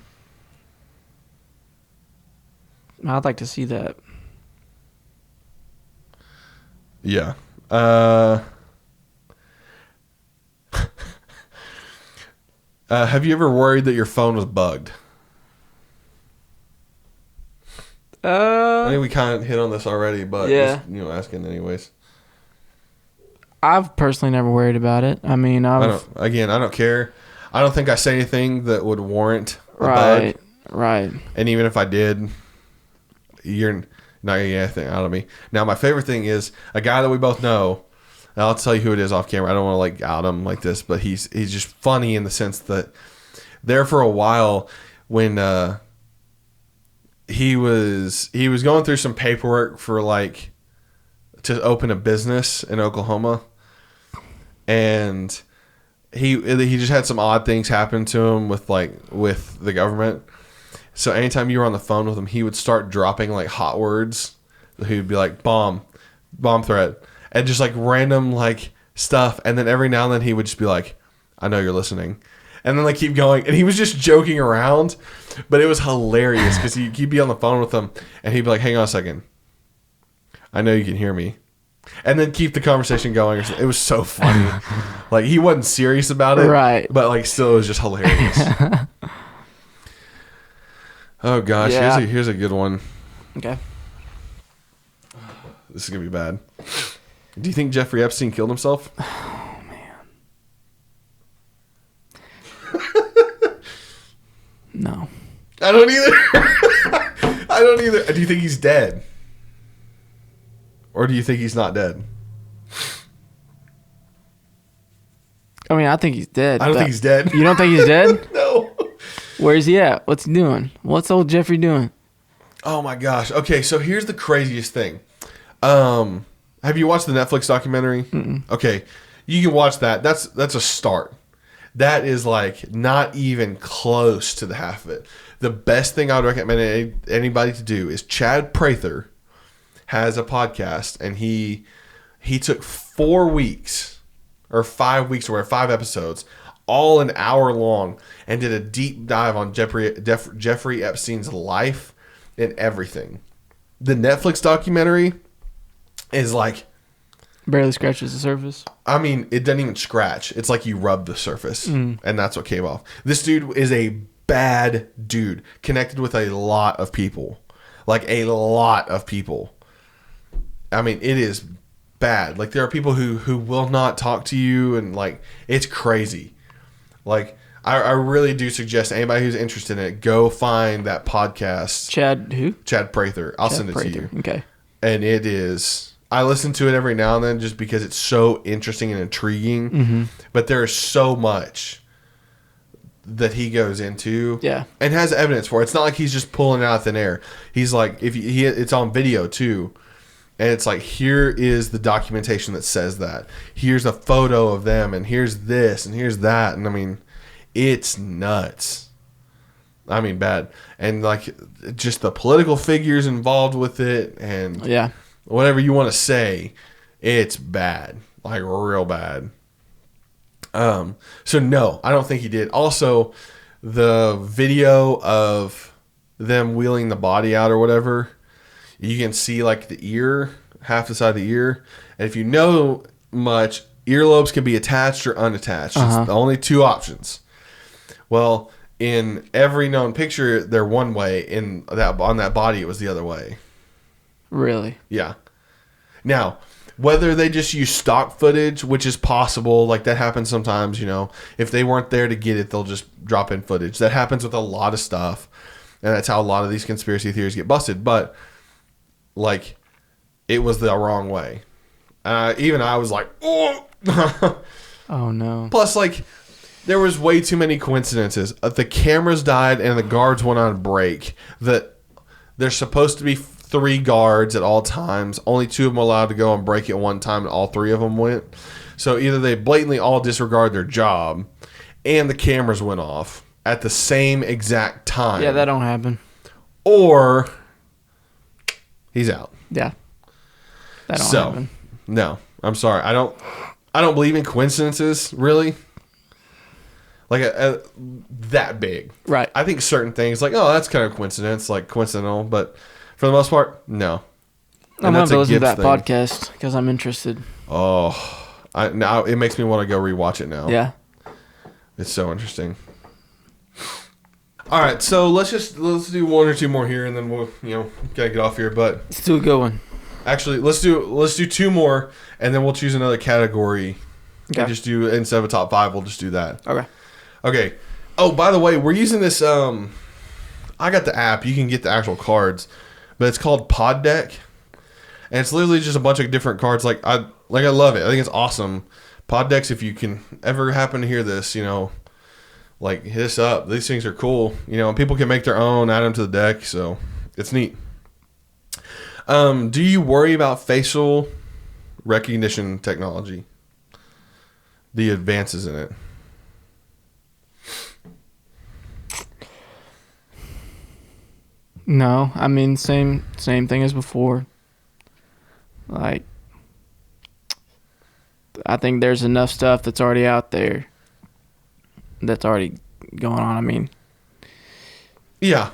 I'd like to see that. Yeah. Have you ever worried that your phone was bugged? I think we kind of hit on this already, but just, asking anyways. I've personally never worried about it. I mean, I don't care. I don't think I say anything that would warrant a bug. Right. And even if I did, you're not gonna get anything out of me. Now, my favorite thing is a guy that we both know. And I'll tell you who it is off camera. I don't want to like out him like this, but he's just funny in the sense that there for a while when he was going through some paperwork for like to open a business in Oklahoma, and he just had some odd things happen to him with the government. So anytime you were on the phone with him, he would start dropping like hot words. He would be like bomb threat, and just like random like stuff. And then every now and then he would just be like, "I know you're listening," and then like keep going. And he was just joking around, but it was hilarious because you'd be on the phone with him, and he'd be like, "Hang on a second, I know you can hear me." And then keep the conversation going. It was so funny. Like, he wasn't serious about it. Right. But, like, still, it was just hilarious. Oh, gosh. Yeah. Here's a good one. Okay. This is going to be bad. Do you think Jeffrey Epstein killed himself? Oh, man. No. I don't either. I don't either. Do you think he's dead? Or do you think he's not dead? I mean, I think he's dead. I don't think he's dead. You don't think he's dead? No. Where's he at? What's he doing? What's old Jeffrey doing? Oh my gosh. Okay, so here's the craziest thing. Have you watched the Netflix documentary? Mm-mm. Okay, you can watch that. That's a start. That is like not even close to the half of it. The best thing I would recommend anybody to do is Chad Prather has a podcast, and he took 4 weeks or 5 weeks or 5 episodes, all an hour long, and did a deep dive on Jeffrey Epstein's life and everything. The Netflix documentary is like barely scratches the surface. I mean, it doesn't even scratch. It's like you rub the surface, and that's what came off. This dude is a bad dude, connected with a lot of people, like a lot of people. I mean, it is bad. Like, there are people who will not talk to you, and like, it's crazy. Like, I really do suggest anybody who's interested in it, go find that podcast. Chad who? Chad Prather. I'll send it to you. Okay. And it is, I listen to it every now and then just because it's so interesting and intriguing. Mm-hmm. But there is so much that he goes into, and has evidence for it. It's not like he's just pulling it out of thin air. He's like, it's on video too. And it's like, here is the documentation that says that. Here's a photo of them, and here's this, and here's that. And I mean, it's nuts. I mean, bad. And like, just the political figures involved with it, and whatever you want to say, it's bad. Like, real bad. So no, I don't think he did. Also, the video of them wheeling the body out or whatever, you can see like the ear, half the side of the ear. And if you know much, earlobes can be attached or unattached. It's the only two options. Well, in every known picture, they're one way. On that body, it was the other way. Really? Yeah. Now, whether they just use stock footage, which is possible, like that happens sometimes, you know, if they weren't there to get it, they'll just drop in footage. That happens with a lot of stuff. And that's how a lot of these conspiracy theories get busted. But like, it was the wrong way. Even I was like, oh. Oh, no. Plus, like, there was way too many coincidences. The cameras died and the guards went on break. There's supposed to be 3 guards at all times. Only 2 of them allowed to go on break at one time, and all 3 of them went. So either they blatantly all disregard their job, and the cameras went off at the same exact time. Yeah, that don't happen. Or he's out. Yeah. That don't happen. No, I'm sorry. I don't believe in coincidences, really. Like that big. Right. I think certain things, like, oh, that's kind of coincidence, like coincidental, but for the most part, no. I'm going to listen to that podcast because I'm interested. Oh, now it makes me want to go rewatch it now. Yeah. It's so interesting. All right, so let's do 1 or 2 more here, and then we'll gotta get off here. But let's do a good one. Actually, let's do 2 more, and then we'll choose another category. Okay. And just do, instead of a top 5, we'll just do that. Okay. Oh, by the way, we're using this. I got the app. You can get the actual cards. but it's called PodDeck, and it's literally just a bunch of different cards. I love it. I think it's awesome. PodDecks, if you can ever happen to hear this, hit us up. These things are cool, and people can make their own, add them to the deck, so it's neat. Do you worry about facial recognition technology? The advances in it. No, I mean same thing as before. I think there's enough stuff that's already out there that's already going on. I mean, yeah,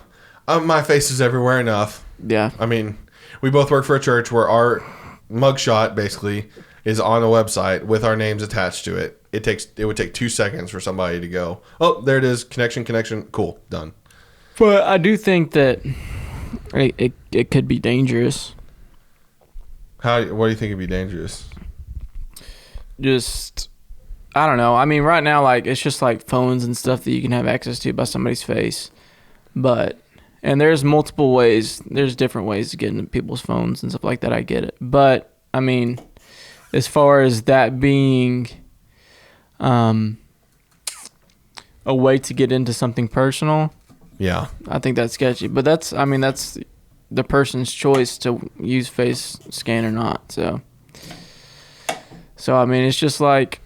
my face is everywhere enough. Yeah. I mean, we both work for a church where our mugshot basically is on a website with our names attached to it. It would take 2 seconds for somebody to go, oh, there it is, connection, cool, done. But I do think that it could be dangerous. What do you think would be dangerous? Just, I don't know. I mean, right now, it's just phones and stuff that you can have access to by somebody's face. And there's multiple ways. There's different ways to get into people's phones and stuff like that. I get it. But, I mean, as far as that being a way to get into something personal, yeah, I think that's sketchy. But that's the person's choice to use face scan or not. So I mean, it's just like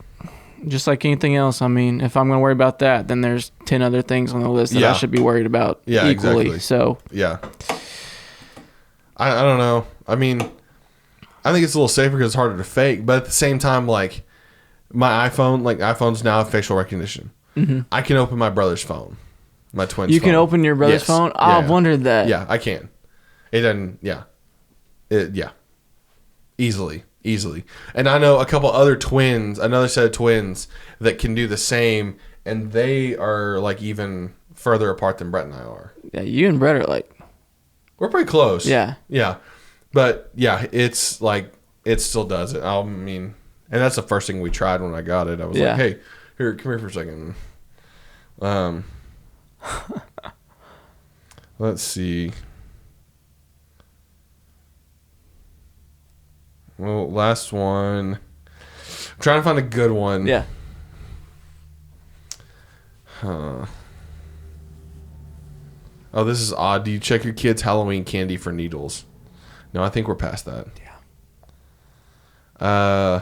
anything else. I mean, if I'm going to worry about that, then there's 10 other things on the list that I should be worried about equally. Exactly. So yeah, I don't know. I mean, I think it's a little safer because it's harder to fake. But at the same time, my iPhone, iPhones now have facial recognition. Mm-hmm. I can open my brother's phone, my twin's phone. You can open your brother's phone? I've wondered that. Yeah, I can. It doesn't, Easily. And I know a couple other twins, another set of twins that can do the same, and they are even further apart than Brett and I are. Yeah, you and Brett are we're pretty close. Yeah. Yeah. But yeah, it's it still does it. I mean, and that's the first thing we tried when I got it. I was like, hey, here, come here for a second. Let's see. Well, last one. I'm trying to find a good one. Yeah. Huh. Oh, this is odd. Do you check your kids' Halloween candy for needles? No, I think we're past that. Yeah.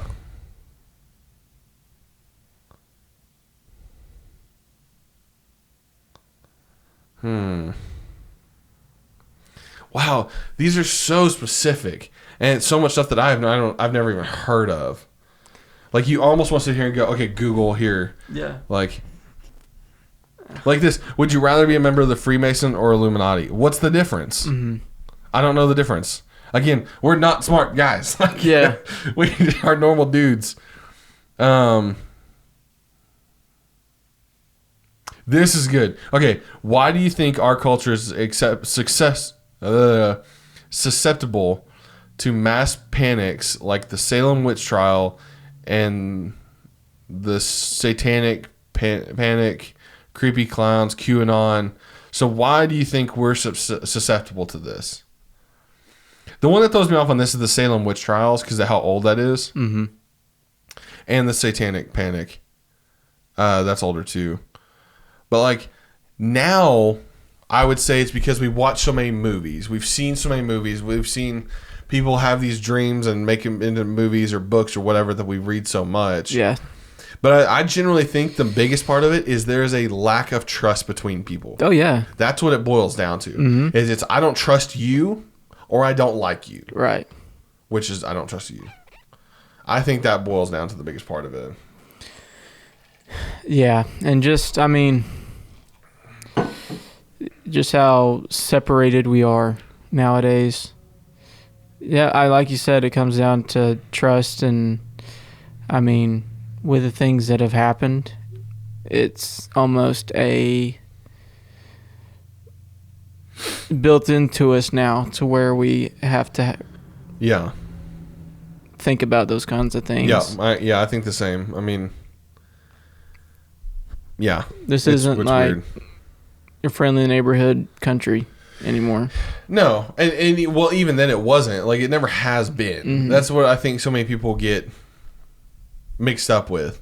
Wow, these are so specific. And it's so much stuff that I've never even heard of. You almost want to sit here and go, okay, Google here. Yeah. Like this. Would you rather be a member of the Freemason or Illuminati? What's the difference? Mm-hmm. I don't know the difference. Again, we're not smart guys. Yeah. We are normal dudes. This is good. Okay, why do you think our culture is susceptible to mass panics like the Salem witch trial and the satanic panic, creepy clowns, QAnon? So why do you think we're susceptible to this? The one that throws me off on this is the Salem witch trials because of how old that is. Mm-hmm. And the satanic panic. That's older too. But now, I would say it's because we watch so many movies. We've seen so many movies. We've seen people have these dreams and make them into movies or books or whatever that we read so much. Yeah. But I generally think the biggest part of it is there's a lack of trust between people. Oh, yeah. That's what it boils down to. Mm-hmm. Is it's I don't trust you or I don't like you. Right. Which is I don't trust you. I think that boils down to the biggest part of it. Yeah. And just how separated we are nowadays. Yeah, like you said, it comes down to trust, and with the things that have happened, it's almost built into us now to where we have to think about those kinds of things. Yeah, I think the same. This isn't like weird. your friendly neighborhood country. anymore. No, and well, even then it wasn't. Like, it never has been. Mm-hmm. That's what I think so many people get mixed up with.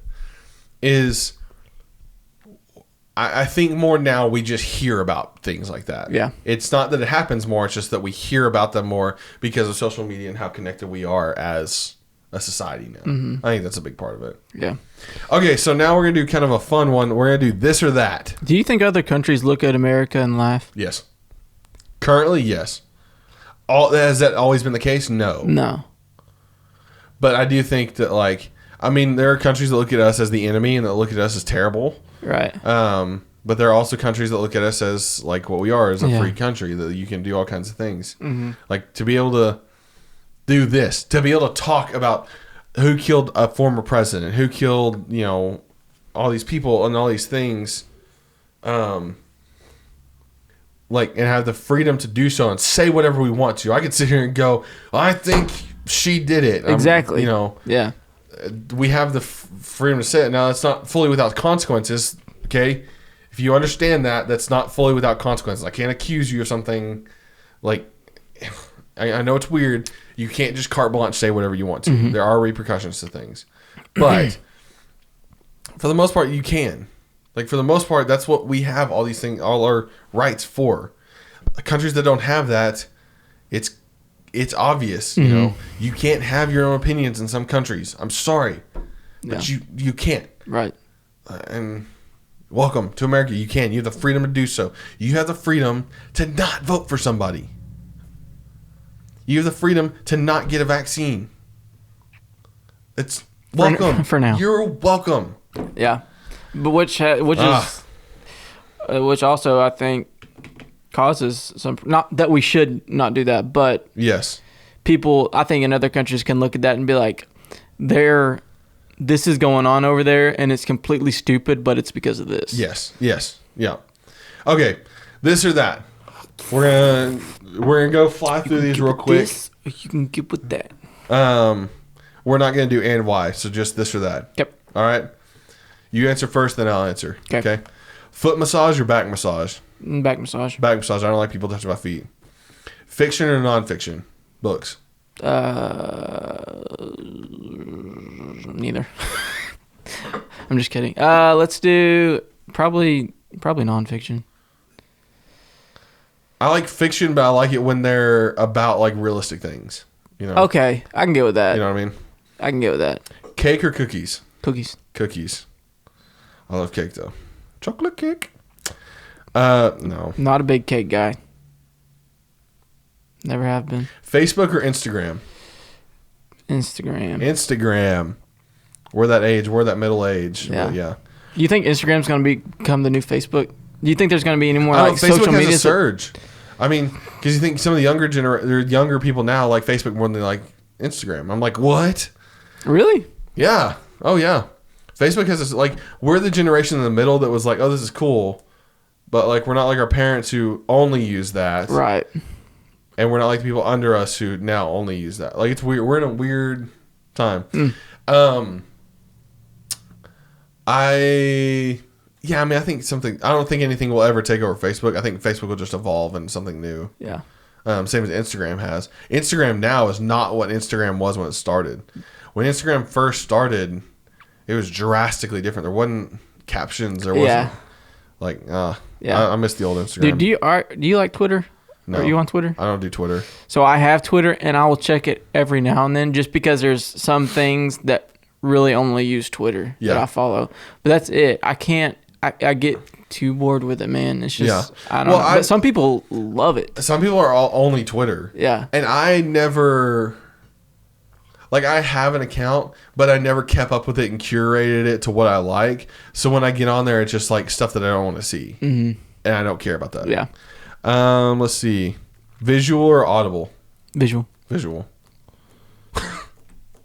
Is I think more now we just hear about things like that. Yeah. It's not that it happens more. It's just that we hear about them more because of social media and how connected we are as a society now. Mm-hmm. I think that's a big part of it. Yeah. Okay, so now we're going to do kind of a fun one. We're going to do this or that. Do you think other countries look at America and laugh? Yes. Currently, yes. Has that always been the case? No. No. But I do think that, like, I mean, there are countries that look at us as the enemy and that look at us as terrible. Right. But there are also countries that look at us as, like, what we are, as a free country, that you can do all kinds of things. Mm-hmm. Like, to be able to do this, to be able to talk about who killed a former president, who killed, you know, all these people and all these things, like, and have the freedom to do so and say whatever we want to. I could sit here and go, I think she did it. Exactly. You know. Yeah. We have the freedom to say it. Now, it's not fully without consequences, okay? If you understand that, that's not fully without consequences. I can't accuse you of something, like, I know it's weird. You can't just carte blanche say whatever you want to. Mm-hmm. There are repercussions to things. But for the most part, you can. Like, for the most part, that's what we have all these things, all our rights for. Countries that don't have that, it's obvious, you know. You can't have your own opinions in some countries. I'm sorry, but you can't. Right. And welcome to America. You can. You have the freedom to do so. You have the freedom to not vote for somebody. You have the freedom to not get a vaccine. It's welcome for now. You're welcome. Yeah, but which also I think causes some, not that we should not do that, but yes, people I think in other countries can look at that and be like, this is going on over there and it's completely stupid, but it's because of this. Yes, yeah. Okay, this or that. We're gonna go fly through these real quick. This, or you can get with that. We're not gonna do and why, so just this or that. Yep. All right. You answer first, then I'll answer. Okay. Foot massage or back massage? Back massage. Back massage. I don't like people touching my feet. Fiction or nonfiction? Books. Neither. I'm just kidding. Let's do probably nonfiction. I like fiction, but I like it when they're about, like, realistic things. You know. Okay, I can get with that. You know what I mean? I can get with that. Cake or cookies? Cookies. I love cake though. Chocolate cake. No. Not a big cake guy. Never have been. Facebook or Instagram? Instagram. We're that age. We're that middle age. Yeah. Yeah. Do you think Instagram's going to become the new Facebook? Do you think there's going to be any more like Facebook social has media? A surge. I mean, because you think some of the younger people now like Facebook more than they like Instagram. I'm like, what? Really? Yeah. Oh yeah. Facebook has this, like, we're the generation in the middle that was like, oh, this is cool, but like we're not like our parents who only use that. Right. And we're not like the people under us who now only use that. Like, it's weird. We're in a weird time. I think I don't think anything will ever take over Facebook. I think Facebook will just evolve into something new. Yeah. Same as Instagram has. Instagram now is not what Instagram was when it started. When Instagram first started, it was drastically different. There wasn't captions. There wasn't like, I miss the old Instagram. Dude, do you like Twitter? No. Are you on Twitter? I don't do Twitter. So I have Twitter, and I will check it every now and then just because there's some things that really only use Twitter that I follow. But that's it. I can't. I get too bored with it, man. It's just, I don't know. But some people love it. Some people are only Twitter. Yeah. And I never, like, I have an account, but I never kept up with it and curated it to what I like. So when I get on there, it's just like stuff that I don't want to see. Mm-hmm. And I don't care about that. Yeah. Let's see. Visual or audible? Visual.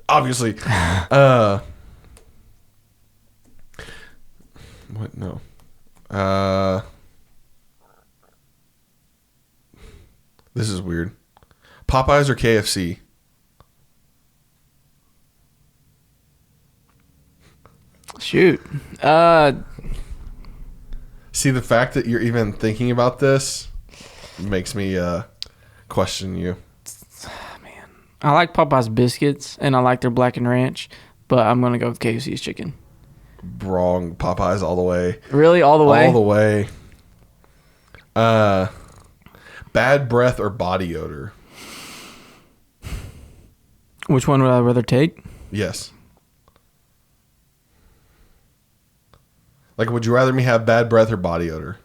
Obviously. What? No. This is weird. Popeyes or KFC? Shoot. See, the fact that you're even thinking about this, makes me question you. Man, I like Popeye's biscuits and I like their blackened ranch, but I'm gonna go with KFC's chicken. Wrong. Popeyes all the way. Really, all the way? All the way. Bad breath or body odor? Which one would I rather take? Yes. Like, would you rather me have bad breath or body odor?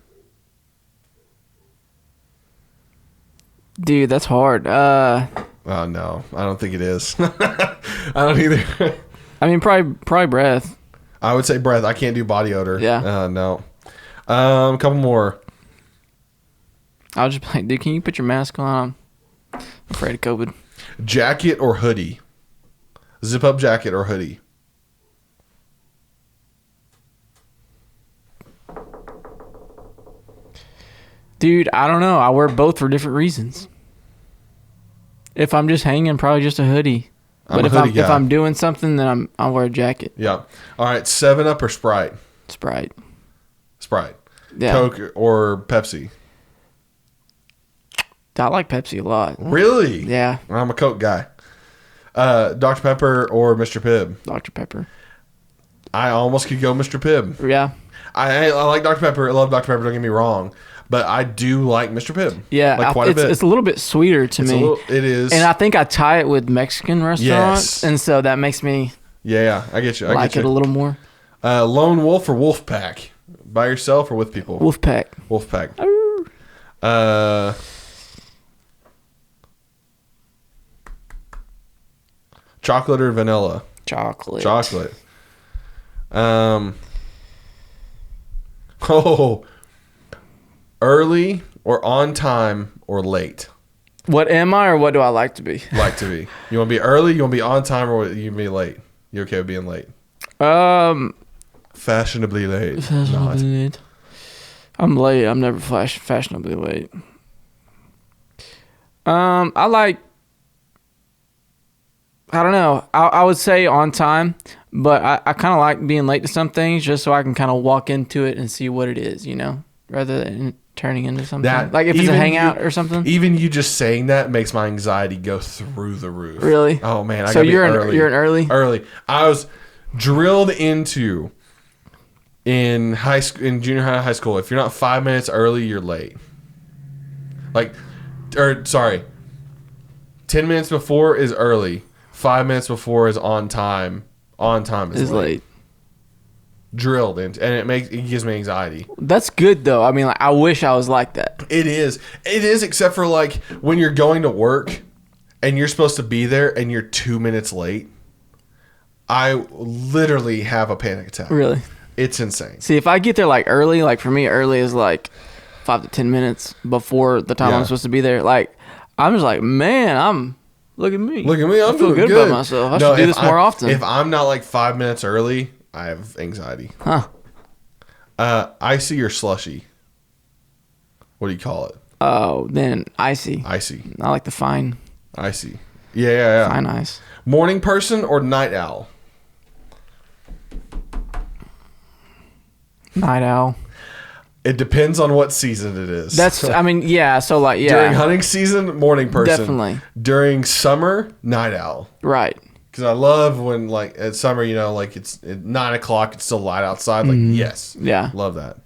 Dude, that's hard. Oh, no. I don't think it is. I don't either. I mean, probably breath. I would say breath. I can't do body odor. Yeah. No. A couple more. I was just like, dude, can you put your mask on? I'm afraid of COVID. Jacket or hoodie? Zip up jacket or hoodie? Dude, I don't know. I wear both for different reasons. If I'm just hanging, probably just a hoodie. But if I'm doing something, then I'll wear a jacket. Yeah. All right. 7-Up or Sprite? Sprite. Yeah. Coke or Pepsi? I like Pepsi a lot. Really? Yeah. I'm a Coke guy. Dr. Pepper or Mr. Pibb? Dr. Pepper. I almost could go Mr. Pibb. Yeah. I like Dr. Pepper. I love Dr. Pepper. Don't get me wrong. But I do like Mr. Pibb. Yeah. Like quite a bit. It's a little bit sweeter to me. It is. And I think I tie it with Mexican restaurants. Yes. And so that makes me I get you. I like get you. it a little more. Lone wolf or wolf pack? By yourself or with people? Wolf pack. Wolf pack. Chocolate or vanilla? Chocolate. Early or on time or late? What am I or what do I like to be? Like to be. You want to be early, you want to be on time, or you want to be late? You okay with being late? Fashionably late. Late. I'm late. I'm never fashionably late. I don't know. I would say on time, but I kind of like being late to some things just so I can kind of walk into it and see what it is, rather than turning into something. Like if it's a hangout or something. Even you just saying that makes my anxiety go through the roof. Really? Oh, man. So you're an early? Early. I was drilled into in junior high, high school, if you're not 5 minutes early, you're late. 10 minutes before is early. 5 minutes before is on time. On time is late. Drilled into, and it gives me anxiety. That's good though. I mean, I wish I was like that. It is, except for when you're going to work and you're supposed to be there and you're 2 minutes late. I literally have a panic attack. Really? It's insane. See, if I get there early, for me, early is 5 to 10 minutes before the time I'm supposed to be there. I'm just man, look at me. I'm feel good about myself. I should do this more often. If I'm not 5 minutes early, I have anxiety. Huh. Icy or slushy? What do you call it? Oh, then icy. Icy. I like the fine. Icy. Yeah. Fine ice. Morning person or night owl? Night owl. It depends on what season it is. During hunting season, morning person. Definitely. During summer, night owl. Right. Because I love when, at summer, it's at 9 o'clock, it's still light outside. Yes. Yeah. Love that.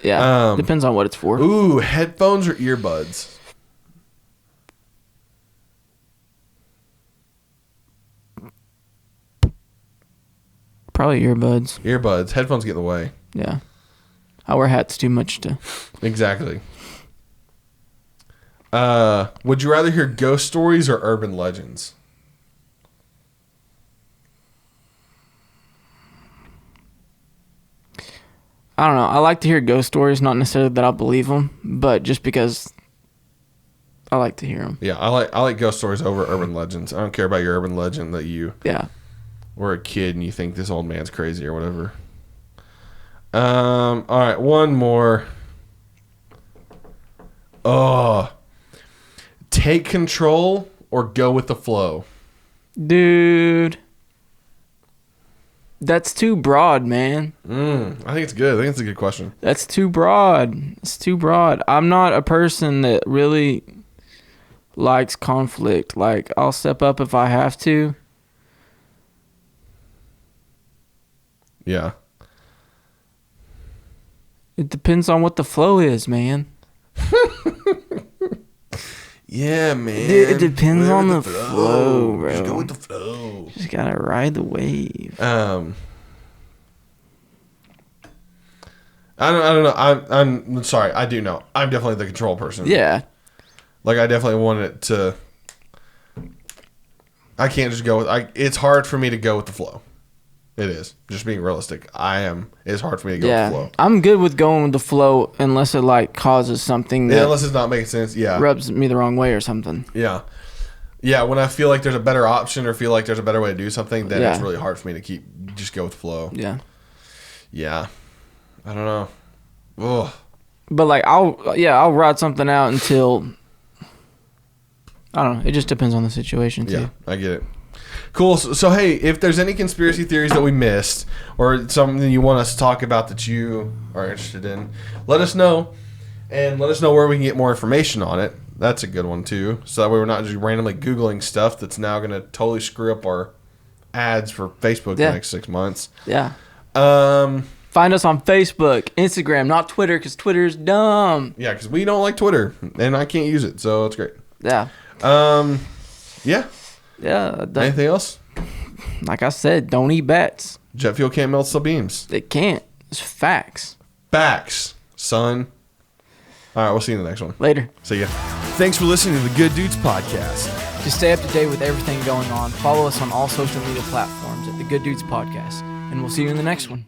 Yeah. Depends on what it's for. Ooh, headphones or earbuds? Probably earbuds. Earbuds. Headphones get in the way. Yeah. I wear hats too much to. Exactly. Would you rather hear ghost stories or urban legends? I don't know. I like to hear ghost stories, not necessarily that I believe them, but just because I like to hear them. Yeah, I like ghost stories over urban legends. I don't care about your urban legend that you were a kid and you think this old man's crazy or whatever. All right, one more. Oh, take control or go with the flow? Dude. That's too broad, man. I think it's good. I think it's a good question. That's too broad. It's too broad. I'm not a person that really likes conflict. Like, I'll step up if I have to. Yeah. It depends on what the flow is, man. Yeah, man. It depends on the flow, bro. Just go with the flow. Just gotta ride the wave. I don't know. I'm sorry. I do know. I'm definitely the control person. Yeah. Like, I definitely want it to. I can't just go with. It's hard for me to go with the flow. It is. Just being realistic. It's hard for me to go with the flow. I'm good with going with the flow unless it like causes something that unless it's not making sense. Yeah. Rubs me the wrong way or something. Yeah. Yeah, when I feel like there's a better option or feel like there's a better way to do something, then it's really hard for me to just go with the flow. Yeah. Yeah. I don't know. Ugh. But like I'll ride something out until I don't know. It just depends on the situation too. Yeah, I get it. Cool. So, hey, if there's any conspiracy theories that we missed or something you want us to talk about that you are interested in, let us know. And let us know where we can get more information on it. That's a good one, too. So that way we're not just randomly Googling stuff that's now going to totally screw up our ads for Facebook the next 6 months. Yeah. Find us on Facebook, Instagram, not Twitter, because Twitter's dumb. Yeah, because we don't like Twitter, and I can't use it, so it's great. Yeah. Yeah. Yeah. Anything else? Like I said, don't eat bats. Jet fuel can't melt steel beams. It can't. It's facts. Facts, son. All right, we'll see you in the next one. Later. See ya. Thanks for listening to the Good Dudes Podcast. To stay up to date with everything going on, follow us on all social media platforms at the Good Dudes Podcast, and we'll see you in the next one.